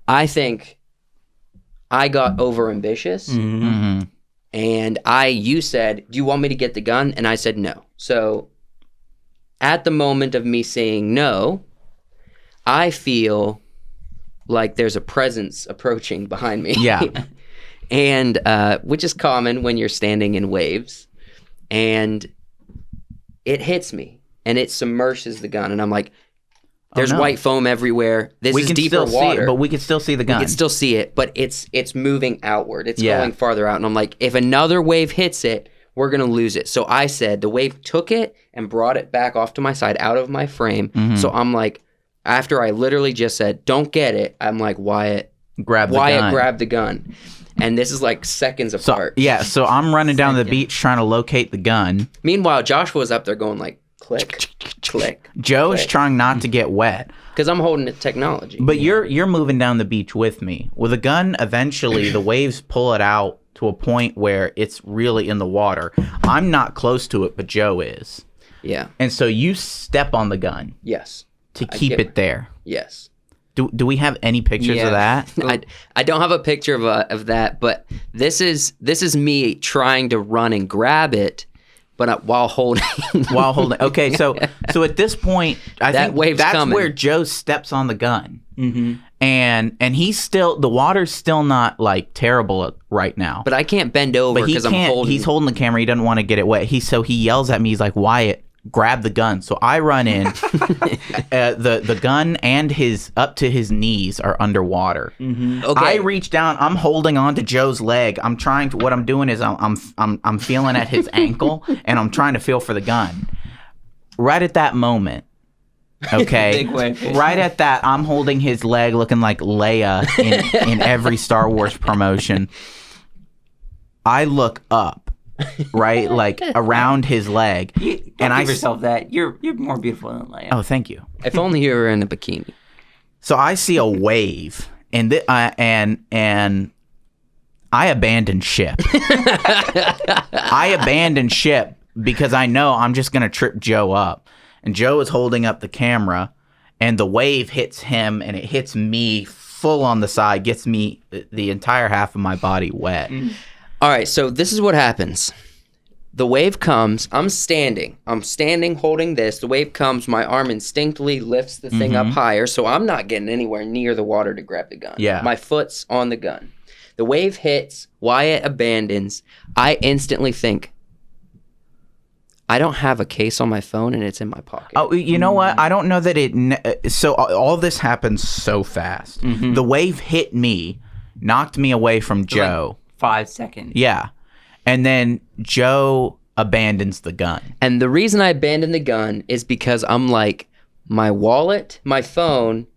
[SPEAKER 1] I think I got overambitious.
[SPEAKER 3] Mm-hmm.
[SPEAKER 1] And you said, do you want me to get the gun? And I said no. So at the moment of me saying no, I feel like there's a presence approaching behind me.
[SPEAKER 3] Yeah.
[SPEAKER 1] And which is common when you're standing in waves. And it hits me and it submerges the gun. And I'm like, there's white foam everywhere. This is deeper water.
[SPEAKER 3] But we can still see the gun.
[SPEAKER 1] We can still see it, but it's moving outward. It's going farther out. And I'm like, if another wave hits it, we're going to lose it. So I said, the wave took it and brought it back off to my side, out of my frame. Mm-hmm. So I'm like, after I literally just said, don't get it, I'm like, Wyatt, grab the gun. And this is like seconds apart.
[SPEAKER 3] So I'm running down the beach trying to locate the gun.
[SPEAKER 1] Meanwhile, Joshua was up there going like, click, click.
[SPEAKER 3] Joe is trying not to get wet
[SPEAKER 1] because I'm holding the technology.
[SPEAKER 3] But you're moving down the beach with me. With a gun, eventually the waves pull it out to a point where it's really in the water. I'm not close to it, but Joe is.
[SPEAKER 1] Yeah.
[SPEAKER 3] And so you step on the gun.
[SPEAKER 1] Yes.
[SPEAKER 3] To keep it there.
[SPEAKER 1] Yes.
[SPEAKER 3] Do we have any pictures of that?
[SPEAKER 1] I don't have a picture of that, but this is me trying to run and grab it. But while holding.
[SPEAKER 3] Okay, so at this point, I think that's coming. Where Joe steps on the gun, and he's still, the water's still not like terrible right now.
[SPEAKER 1] But I can't bend over because I'm holding.
[SPEAKER 3] He's holding the camera. He doesn't want to get it wet. So he yells at me. He's like, Wyatt, grab the gun. So I run in. The gun and up to his knees are underwater. Mm-hmm. Okay. I reach down. I'm holding onto Joe's leg. What I'm doing is I'm feeling at his ankle and I'm trying to feel for the gun. Right at that moment, Okay,
[SPEAKER 2] Big wave hit.
[SPEAKER 3] right at that, I'm holding his leg, looking like Leia in every Star Wars promotion. I look up, right, like around his leg,
[SPEAKER 2] Don't give yourself that. You're more beautiful than Leia.
[SPEAKER 3] Oh, thank you.
[SPEAKER 1] If only you were in a bikini.
[SPEAKER 3] So I see a wave, and and I abandoned ship. I abandoned ship because I know I'm just gonna trip Joe up, and Joe is holding up the camera, and the wave hits him, and it hits me full on the side, gets me the entire half of my body wet.
[SPEAKER 1] All right, so this is what happens. The wave comes. I'm standing holding this. The wave comes. My arm instinctively lifts the thing up higher, so I'm not getting anywhere near the water to grab the gun.
[SPEAKER 3] Yeah.
[SPEAKER 1] My foot's on the gun. The wave hits. Wyatt abandons. I instantly think, I don't have a case on my phone, and it's in my pocket.
[SPEAKER 3] Oh, you know what? I don't know that it... So all this happens so fast. The wave hit me, knocked me away from Joe.
[SPEAKER 2] 5 seconds.
[SPEAKER 3] Yeah. And then Joe abandons the gun.
[SPEAKER 1] And the reason I abandoned the gun is because I'm like, my wallet, my phone,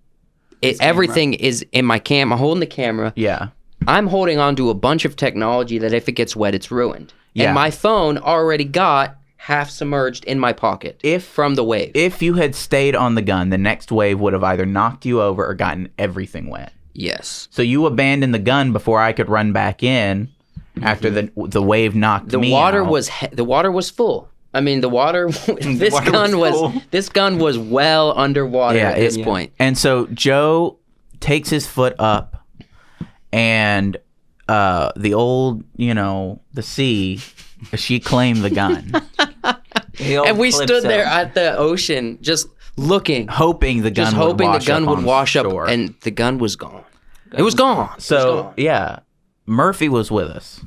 [SPEAKER 1] everything is in my I'm holding the camera.
[SPEAKER 3] Yeah.
[SPEAKER 1] I'm holding on to a bunch of technology that if it gets wet, it's ruined.
[SPEAKER 3] Yeah.
[SPEAKER 1] And my phone already got half submerged in my pocket from the wave.
[SPEAKER 3] If you had stayed on the gun, the next wave would have either knocked you over or gotten everything wet.
[SPEAKER 1] Yes.
[SPEAKER 3] So you abandoned the gun before I could run back in after the wave knocked me out.
[SPEAKER 1] The water was full. I mean, the water. This gun was well underwater at this point.
[SPEAKER 3] And so Joe takes his foot up, and the old, the sea, she claimed the gun,
[SPEAKER 1] and we stood there at the ocean just looking,
[SPEAKER 3] hoping the gun would
[SPEAKER 1] wash up,
[SPEAKER 3] shore.
[SPEAKER 1] and the gun was gone. It was gone.
[SPEAKER 3] So yeah, Murphy was with us.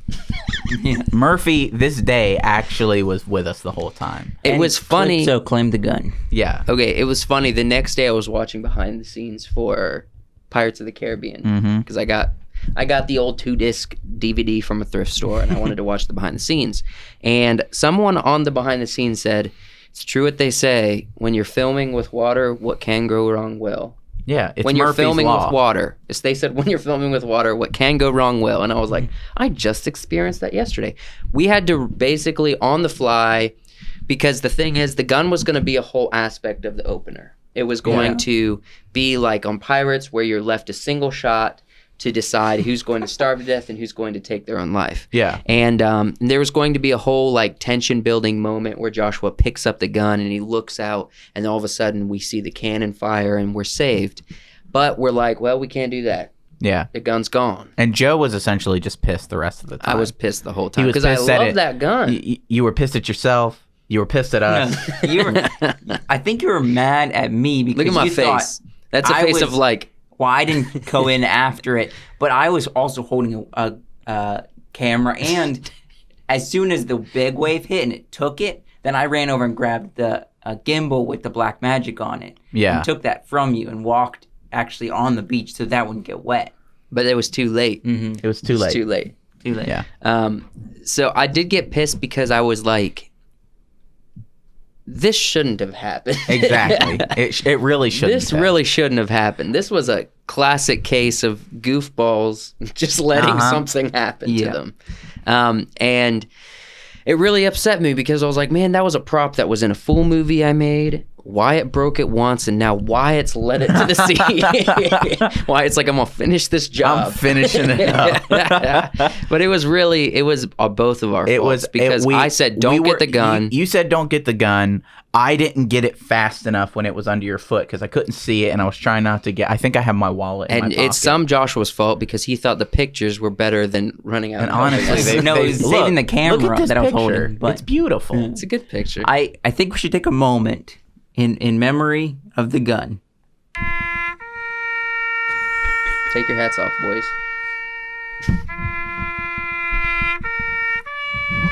[SPEAKER 3] Murphy this day actually was with us the whole time.
[SPEAKER 1] It was funny.
[SPEAKER 2] So claimed the gun.
[SPEAKER 3] Yeah.
[SPEAKER 1] Okay, it was funny. The next day I was watching behind the scenes for Pirates of the Caribbean because I got the old 2-disc DVD from a thrift store, and I wanted to watch the behind the scenes. And someone on the behind the scenes said, "It's true what they say. When you're filming with water, what can go wrong will."
[SPEAKER 3] Yeah, it's
[SPEAKER 1] when you're
[SPEAKER 3] Murphy's
[SPEAKER 1] filming
[SPEAKER 3] law.
[SPEAKER 1] with water. They said when you're filming with water, what can go wrong will. And I was like, I just experienced that yesterday. We had to basically on the fly, because the thing is, the gun was going to be a whole aspect of the opener. It was going to be like on Pirates, where you're left a single shot to decide who's going to starve to death and who's going to take their own life.
[SPEAKER 3] Yeah.
[SPEAKER 1] And there was going to be a whole like tension building moment where Joshua picks up the gun and he looks out, and all of a sudden we see the cannon fire and we're saved. But we're like, well, we can't do that.
[SPEAKER 3] Yeah.
[SPEAKER 1] The gun's gone.
[SPEAKER 3] And Joe was essentially just pissed the rest of the time.
[SPEAKER 1] I was pissed the whole time because I love that gun.
[SPEAKER 3] You were pissed at yourself. You were pissed at us.
[SPEAKER 2] I think you were mad at me because
[SPEAKER 1] look at my face. That's a face of like,
[SPEAKER 2] well, I didn't go in after it, but I was also holding a camera, and as soon as the big wave hit and it took it, then I ran over and grabbed the gimbal with the Blackmagic on it.
[SPEAKER 3] Yeah.
[SPEAKER 2] And took that from you and walked actually on the beach so that wouldn't get wet.
[SPEAKER 1] But it was too late.
[SPEAKER 3] It was too late.
[SPEAKER 1] Too late.
[SPEAKER 2] Too late.
[SPEAKER 3] Yeah.
[SPEAKER 1] So I did get pissed because I was like, this shouldn't have happened.
[SPEAKER 3] Exactly. It really shouldn't.
[SPEAKER 1] This really shouldn't have happened. This was a classic case of goofballs just letting something happen to them. And it really upset me because I was like, man, that was a prop that was in a full movie I made. Wyatt broke it once, and now Wyatt's led it to the sea. Wyatt's like, I'm going to finish this job.
[SPEAKER 3] I'm finishing it up.
[SPEAKER 1] But it was both of our faults because I said, don't get the gun.
[SPEAKER 3] You said, don't get the gun. I didn't get it fast enough when it was under your foot because I couldn't see it, and I was trying not to get. I think I have my wallet in my pocket.
[SPEAKER 1] It's some Joshua's fault because he thought the pictures were better than running out.
[SPEAKER 3] And honestly,
[SPEAKER 2] it was saving the camera that I was holding. But
[SPEAKER 3] it's beautiful.
[SPEAKER 1] It's a good picture.
[SPEAKER 2] I think we should take a moment in memory of the gun.
[SPEAKER 1] Take your hats off, boys.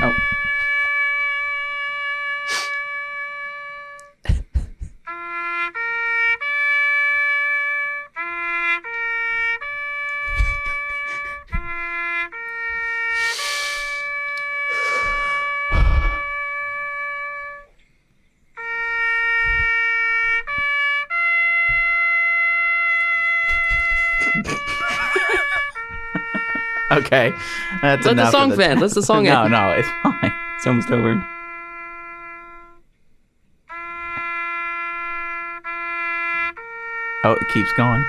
[SPEAKER 2] Oh.
[SPEAKER 3] Okay, that's
[SPEAKER 1] Let
[SPEAKER 3] enough.
[SPEAKER 1] the song fans. Let the song
[SPEAKER 3] No,
[SPEAKER 1] end.
[SPEAKER 3] no, it's fine.
[SPEAKER 2] It's almost over.
[SPEAKER 3] Oh, it keeps going.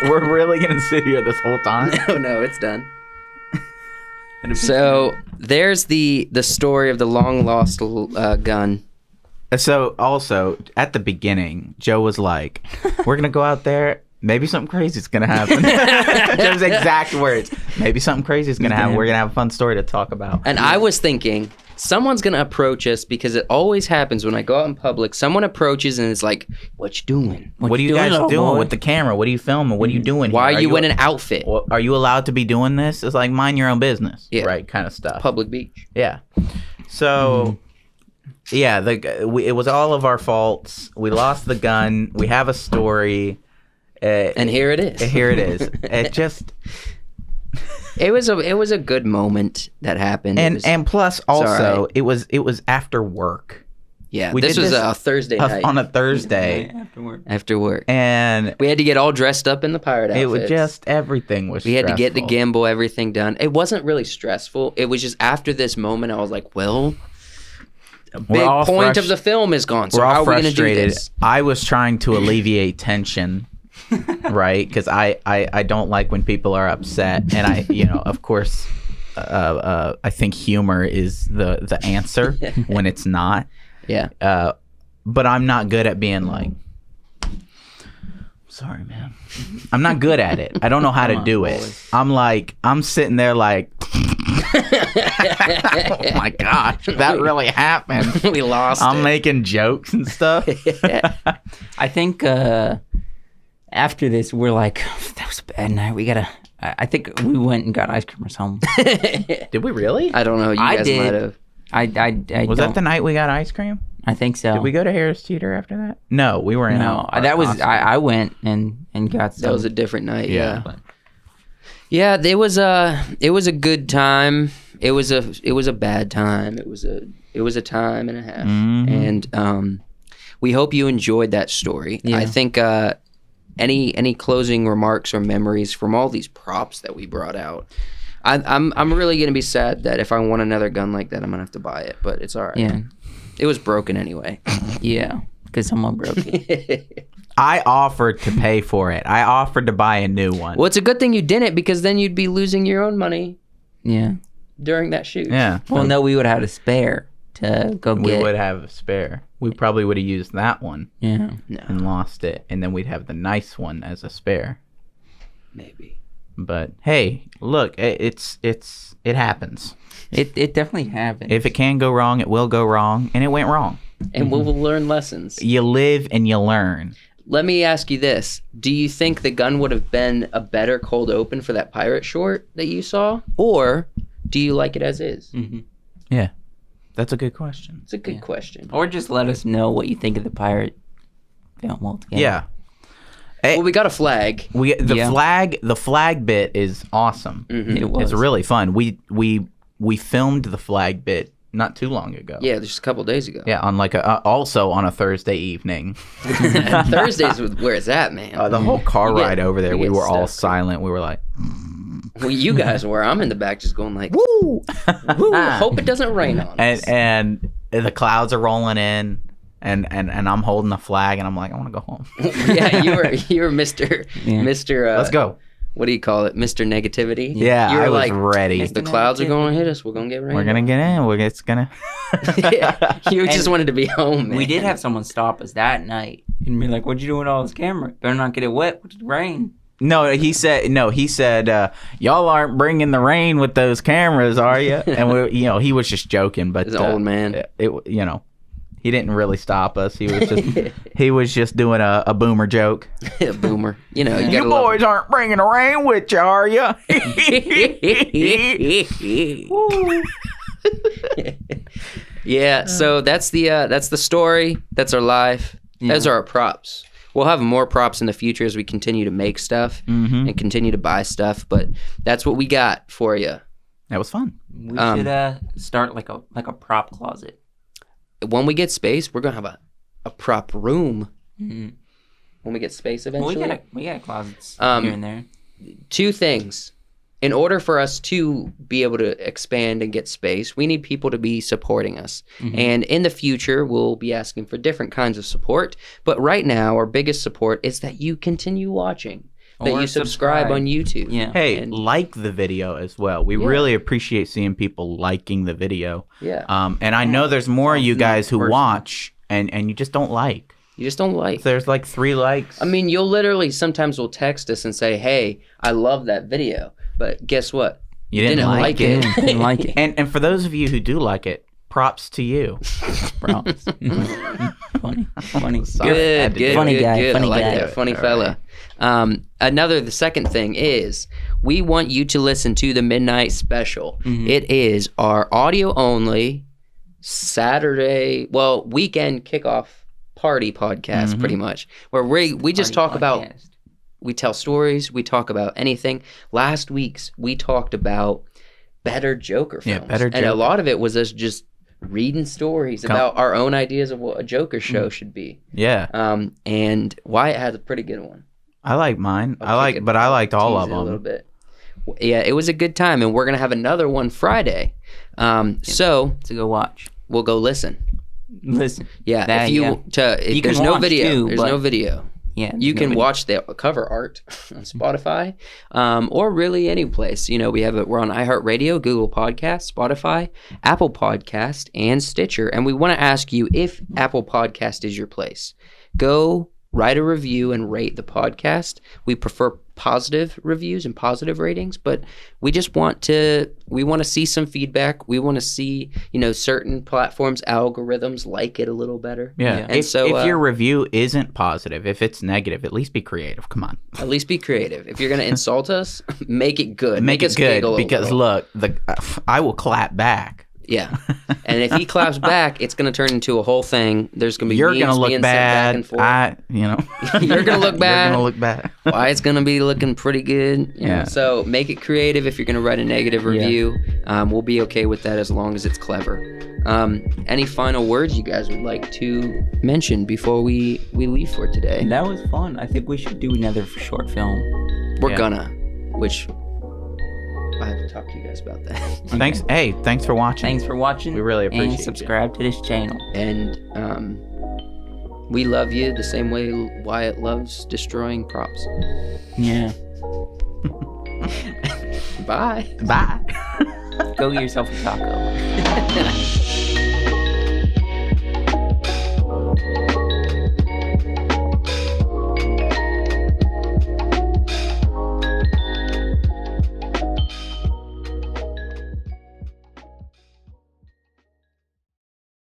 [SPEAKER 3] We're really gonna sit here this whole time?
[SPEAKER 1] No, it's done. So there's the story of the long lost gun.
[SPEAKER 3] So also at the beginning, Joe was like, "We're gonna go out there. Maybe something crazy is gonna happen." Joe's exact words. Maybe something crazy is gonna happen. We're gonna have a fun story to talk about.
[SPEAKER 1] And I was thinking, someone's gonna approach us because it always happens when I go out in public. Someone approaches and it's like, "What you doing?
[SPEAKER 3] What are you guys doing with the camera? What are you filming? What are you doing?
[SPEAKER 1] Why
[SPEAKER 3] here?
[SPEAKER 1] are you in an outfit?
[SPEAKER 3] Are you allowed to be doing this?" It's like, mind your own business, right? Kind of stuff.
[SPEAKER 1] Public beach.
[SPEAKER 3] Yeah. So, yeah, it was all of our faults. We lost the gun. We have a story.
[SPEAKER 1] And here it is.
[SPEAKER 3] Here it is. It just...
[SPEAKER 1] It was a good moment that happened.
[SPEAKER 3] And plus also it was after work.
[SPEAKER 1] Yeah, this was a Thursday night.
[SPEAKER 3] On a Thursday.
[SPEAKER 1] After work.
[SPEAKER 3] And
[SPEAKER 1] we had to get all dressed up in the pirate outfits.
[SPEAKER 3] It was just, everything was
[SPEAKER 1] We had to get the
[SPEAKER 3] stressful.
[SPEAKER 1] gimbal, everything done. It wasn't really stressful. It was just after this moment, I was like, well, a big point of the film is gone. So how are we going to do this?
[SPEAKER 3] I was trying to alleviate tension. Right, because I don't like when people are upset, and of course I think humor is the answer when it's not.
[SPEAKER 1] Yeah.
[SPEAKER 3] But I'm not good at being like, sorry, man. I'm not good at it. I don't know how to do it. I'm sitting there like, oh my gosh, that really happened.
[SPEAKER 1] We lost.
[SPEAKER 3] I'm making jokes and stuff.
[SPEAKER 2] I think after this, we're like, that was a bad night. I think we went and got ice cream or something.
[SPEAKER 3] Did we really?
[SPEAKER 1] I don't know. You guys might have.
[SPEAKER 2] I
[SPEAKER 3] was that the night we got ice cream?
[SPEAKER 2] I think so.
[SPEAKER 3] Did we go to Harris Teeter after that? No, we were in.
[SPEAKER 2] No, that was I went and got some.
[SPEAKER 1] That was a different night. Yeah. Yeah, it was a good time. It was a bad time. It was a time and a half. Mm-hmm. And we hope you enjoyed that story. Yeah. I think any closing remarks or memories from all these props that we brought out. I'm really gonna be sad that if I want another gun like that, I'm gonna have to buy it. But it's all right.
[SPEAKER 2] Yeah,
[SPEAKER 1] it was broken anyway.
[SPEAKER 2] Yeah, because someone broke it.
[SPEAKER 3] I offered to pay for it. I offered to buy a new one.
[SPEAKER 1] Well, it's a good thing you didn't, because then you'd be losing your own money.
[SPEAKER 2] Yeah.
[SPEAKER 1] During that shoot.
[SPEAKER 3] Yeah.
[SPEAKER 2] Well, no, we would have had a spare to go get.
[SPEAKER 3] We would have a spare. We probably would have used that one.
[SPEAKER 2] Yeah.
[SPEAKER 3] And lost it, and then we'd have the nice one as a spare.
[SPEAKER 1] Maybe.
[SPEAKER 3] But hey, look, it happens.
[SPEAKER 2] It definitely happened.
[SPEAKER 3] If it can go wrong, it will go wrong, and it went wrong.
[SPEAKER 1] And we'll learn lessons.
[SPEAKER 3] You live and you learn.
[SPEAKER 1] Let me ask you this. Do you think the gun would have been a better cold open for that pirate short that you saw? Or do you like it as is?
[SPEAKER 2] Mm-hmm.
[SPEAKER 3] Yeah. That's a good question.
[SPEAKER 1] It's a good question.
[SPEAKER 2] Or just let us know what you think of the pirate film altogether.
[SPEAKER 3] Yeah.
[SPEAKER 1] Well, we got a flag.
[SPEAKER 3] The flag bit is awesome.
[SPEAKER 1] Mm-hmm.
[SPEAKER 2] It was.
[SPEAKER 3] It's really fun. We filmed the flag bit not too long ago.
[SPEAKER 1] Yeah, just a couple days ago.
[SPEAKER 3] Yeah, on also on a Thursday evening.
[SPEAKER 1] Thursdays, where it's at, man.
[SPEAKER 3] The whole car ride over there, we were all silent. We were like,
[SPEAKER 1] well, you guys were. I'm in the back just going like, woo, woo. Hope it doesn't rain on us.
[SPEAKER 3] And the clouds are rolling in. And I'm holding the flag, and I'm like, I want to go home.
[SPEAKER 1] Yeah, you were Mr.
[SPEAKER 3] Let's go.
[SPEAKER 1] What do you call it, Mr. Negativity?
[SPEAKER 3] Yeah,
[SPEAKER 1] you were
[SPEAKER 3] I was ready.
[SPEAKER 1] The clouds are going to hit us. We're going to get rain.
[SPEAKER 3] We're gonna get in. It's gonna.
[SPEAKER 1] Yeah, you just wanted to be home. Man.
[SPEAKER 2] We did have someone stop us that night and be like, "What'd you do with all this camera? Better not get it wet with the rain."
[SPEAKER 3] No, he said, y'all aren't bringing the rain with those cameras, are you? And he was just joking, but
[SPEAKER 1] he's an old man.
[SPEAKER 3] He didn't really stop us. He was just doing a boomer joke.
[SPEAKER 1] A boomer. You
[SPEAKER 3] boys aren't bringing the rain with you, are you?
[SPEAKER 1] Yeah. So that's the story. That's our life. Yeah. Those are our props. We'll have more props in the future as we continue to make stuff and continue to buy stuff. But that's what we got for you.
[SPEAKER 3] That was fun.
[SPEAKER 2] We should start like a prop closet.
[SPEAKER 1] When we get space, we're gonna have a prop room.
[SPEAKER 2] Mm-hmm.
[SPEAKER 1] when we get space
[SPEAKER 2] Well,
[SPEAKER 1] eventually.
[SPEAKER 2] we got closets here and there.
[SPEAKER 1] 2 things. In order for us to be able to expand and get space, we need people to be supporting us.
[SPEAKER 2] Mm-hmm.
[SPEAKER 1] And in the future, we'll be asking for different kinds of support. But right now, our biggest support is that you continue watching, that
[SPEAKER 2] Or
[SPEAKER 1] you subscribe on YouTube.
[SPEAKER 2] Yeah.
[SPEAKER 3] Hey,
[SPEAKER 1] And-
[SPEAKER 3] like the video as well. We really appreciate seeing people liking the video.
[SPEAKER 1] Yeah.
[SPEAKER 3] And I know there's more of you guys who
[SPEAKER 2] personal.
[SPEAKER 3] watch and you just don't like.
[SPEAKER 1] You just don't like.
[SPEAKER 3] There's like 3 likes.
[SPEAKER 1] I mean, you'll literally sometimes will text us and say, hey, I love that video. But guess what?
[SPEAKER 3] you didn't like it.
[SPEAKER 2] Didn't like it.
[SPEAKER 3] And for those of you who do like it, props to you.
[SPEAKER 2] Props. Funny.
[SPEAKER 1] Good, good,
[SPEAKER 2] Funny
[SPEAKER 1] good,
[SPEAKER 2] guy,
[SPEAKER 1] good.
[SPEAKER 2] funny
[SPEAKER 1] I like
[SPEAKER 2] guy.
[SPEAKER 1] that. Funny
[SPEAKER 3] All
[SPEAKER 1] fella. The second thing is we want you to listen to the Midnight Special.
[SPEAKER 2] Mm-hmm.
[SPEAKER 1] It is our audio only weekend kickoff party podcast, pretty much, where we just talk about, we tell stories, we talk about anything. Last week's we talked about better Joker films.
[SPEAKER 3] Yeah, better
[SPEAKER 1] And a
[SPEAKER 3] Joker.
[SPEAKER 1] lot of it was us just reading stories about our own ideas of what a Joker show should be.
[SPEAKER 3] Yeah.
[SPEAKER 1] And Wyatt has a pretty good one.
[SPEAKER 3] I like mine.
[SPEAKER 1] I'll
[SPEAKER 3] I liked all of
[SPEAKER 1] tease it a little
[SPEAKER 3] them.
[SPEAKER 1] bit. Yeah, it was a good time, and we're gonna have another one Friday. So
[SPEAKER 2] To go watch.
[SPEAKER 1] we'll go listen.
[SPEAKER 2] Listen.
[SPEAKER 1] Yeah,
[SPEAKER 2] That,
[SPEAKER 1] if
[SPEAKER 2] you can
[SPEAKER 1] there's no
[SPEAKER 2] watch
[SPEAKER 1] video.
[SPEAKER 2] too,
[SPEAKER 1] There's
[SPEAKER 2] but-
[SPEAKER 1] no video.
[SPEAKER 2] Yeah.
[SPEAKER 1] You can
[SPEAKER 2] nobody-
[SPEAKER 1] watch the cover art on Spotify, or really any place. You know, we're on iHeartRadio, Google Podcasts, Spotify, Apple Podcast, and Stitcher. And we want to ask you if Apple Podcast is your place. Go write a review and rate the podcast. We prefer positive reviews and positive ratings, but we want to see some feedback. We want to see, certain platforms' algorithms like it a little better.
[SPEAKER 3] Yeah.
[SPEAKER 1] And
[SPEAKER 3] if your review isn't positive, if it's negative, at least be creative. Come on.
[SPEAKER 1] At least be creative. If you're going to insult us, make it good.
[SPEAKER 3] Make
[SPEAKER 1] us
[SPEAKER 3] it good
[SPEAKER 1] giggle a
[SPEAKER 3] because
[SPEAKER 1] little.
[SPEAKER 3] look, I will clap back.
[SPEAKER 1] Yeah. And if he claps back, it's going to turn into a whole thing. There's going to be
[SPEAKER 3] You're
[SPEAKER 1] memes
[SPEAKER 3] gonna look
[SPEAKER 1] being sent back and
[SPEAKER 3] bad.
[SPEAKER 1] forth. You're gonna look bad.
[SPEAKER 3] You're gonna look bad.
[SPEAKER 1] Wyatt's going to be looking pretty good.
[SPEAKER 3] Yeah.
[SPEAKER 1] So make it creative. If you're going to write a negative review, we'll be okay with that as long as it's clever. Any final words you guys would like to mention before we leave for today?
[SPEAKER 2] That was fun. I think we should do another short film.
[SPEAKER 1] We're
[SPEAKER 3] Yeah.
[SPEAKER 1] gonna, which I have to talk to you guys about that.
[SPEAKER 3] Thanks. Hey, thanks for watching.
[SPEAKER 2] Thanks for watching.
[SPEAKER 3] We really appreciate
[SPEAKER 2] And
[SPEAKER 3] you.
[SPEAKER 2] subscribe to this channel.
[SPEAKER 1] And we love you the same way Wyatt loves destroying props.
[SPEAKER 2] Yeah.
[SPEAKER 1] Bye.
[SPEAKER 3] Bye.
[SPEAKER 2] Go get yourself a taco.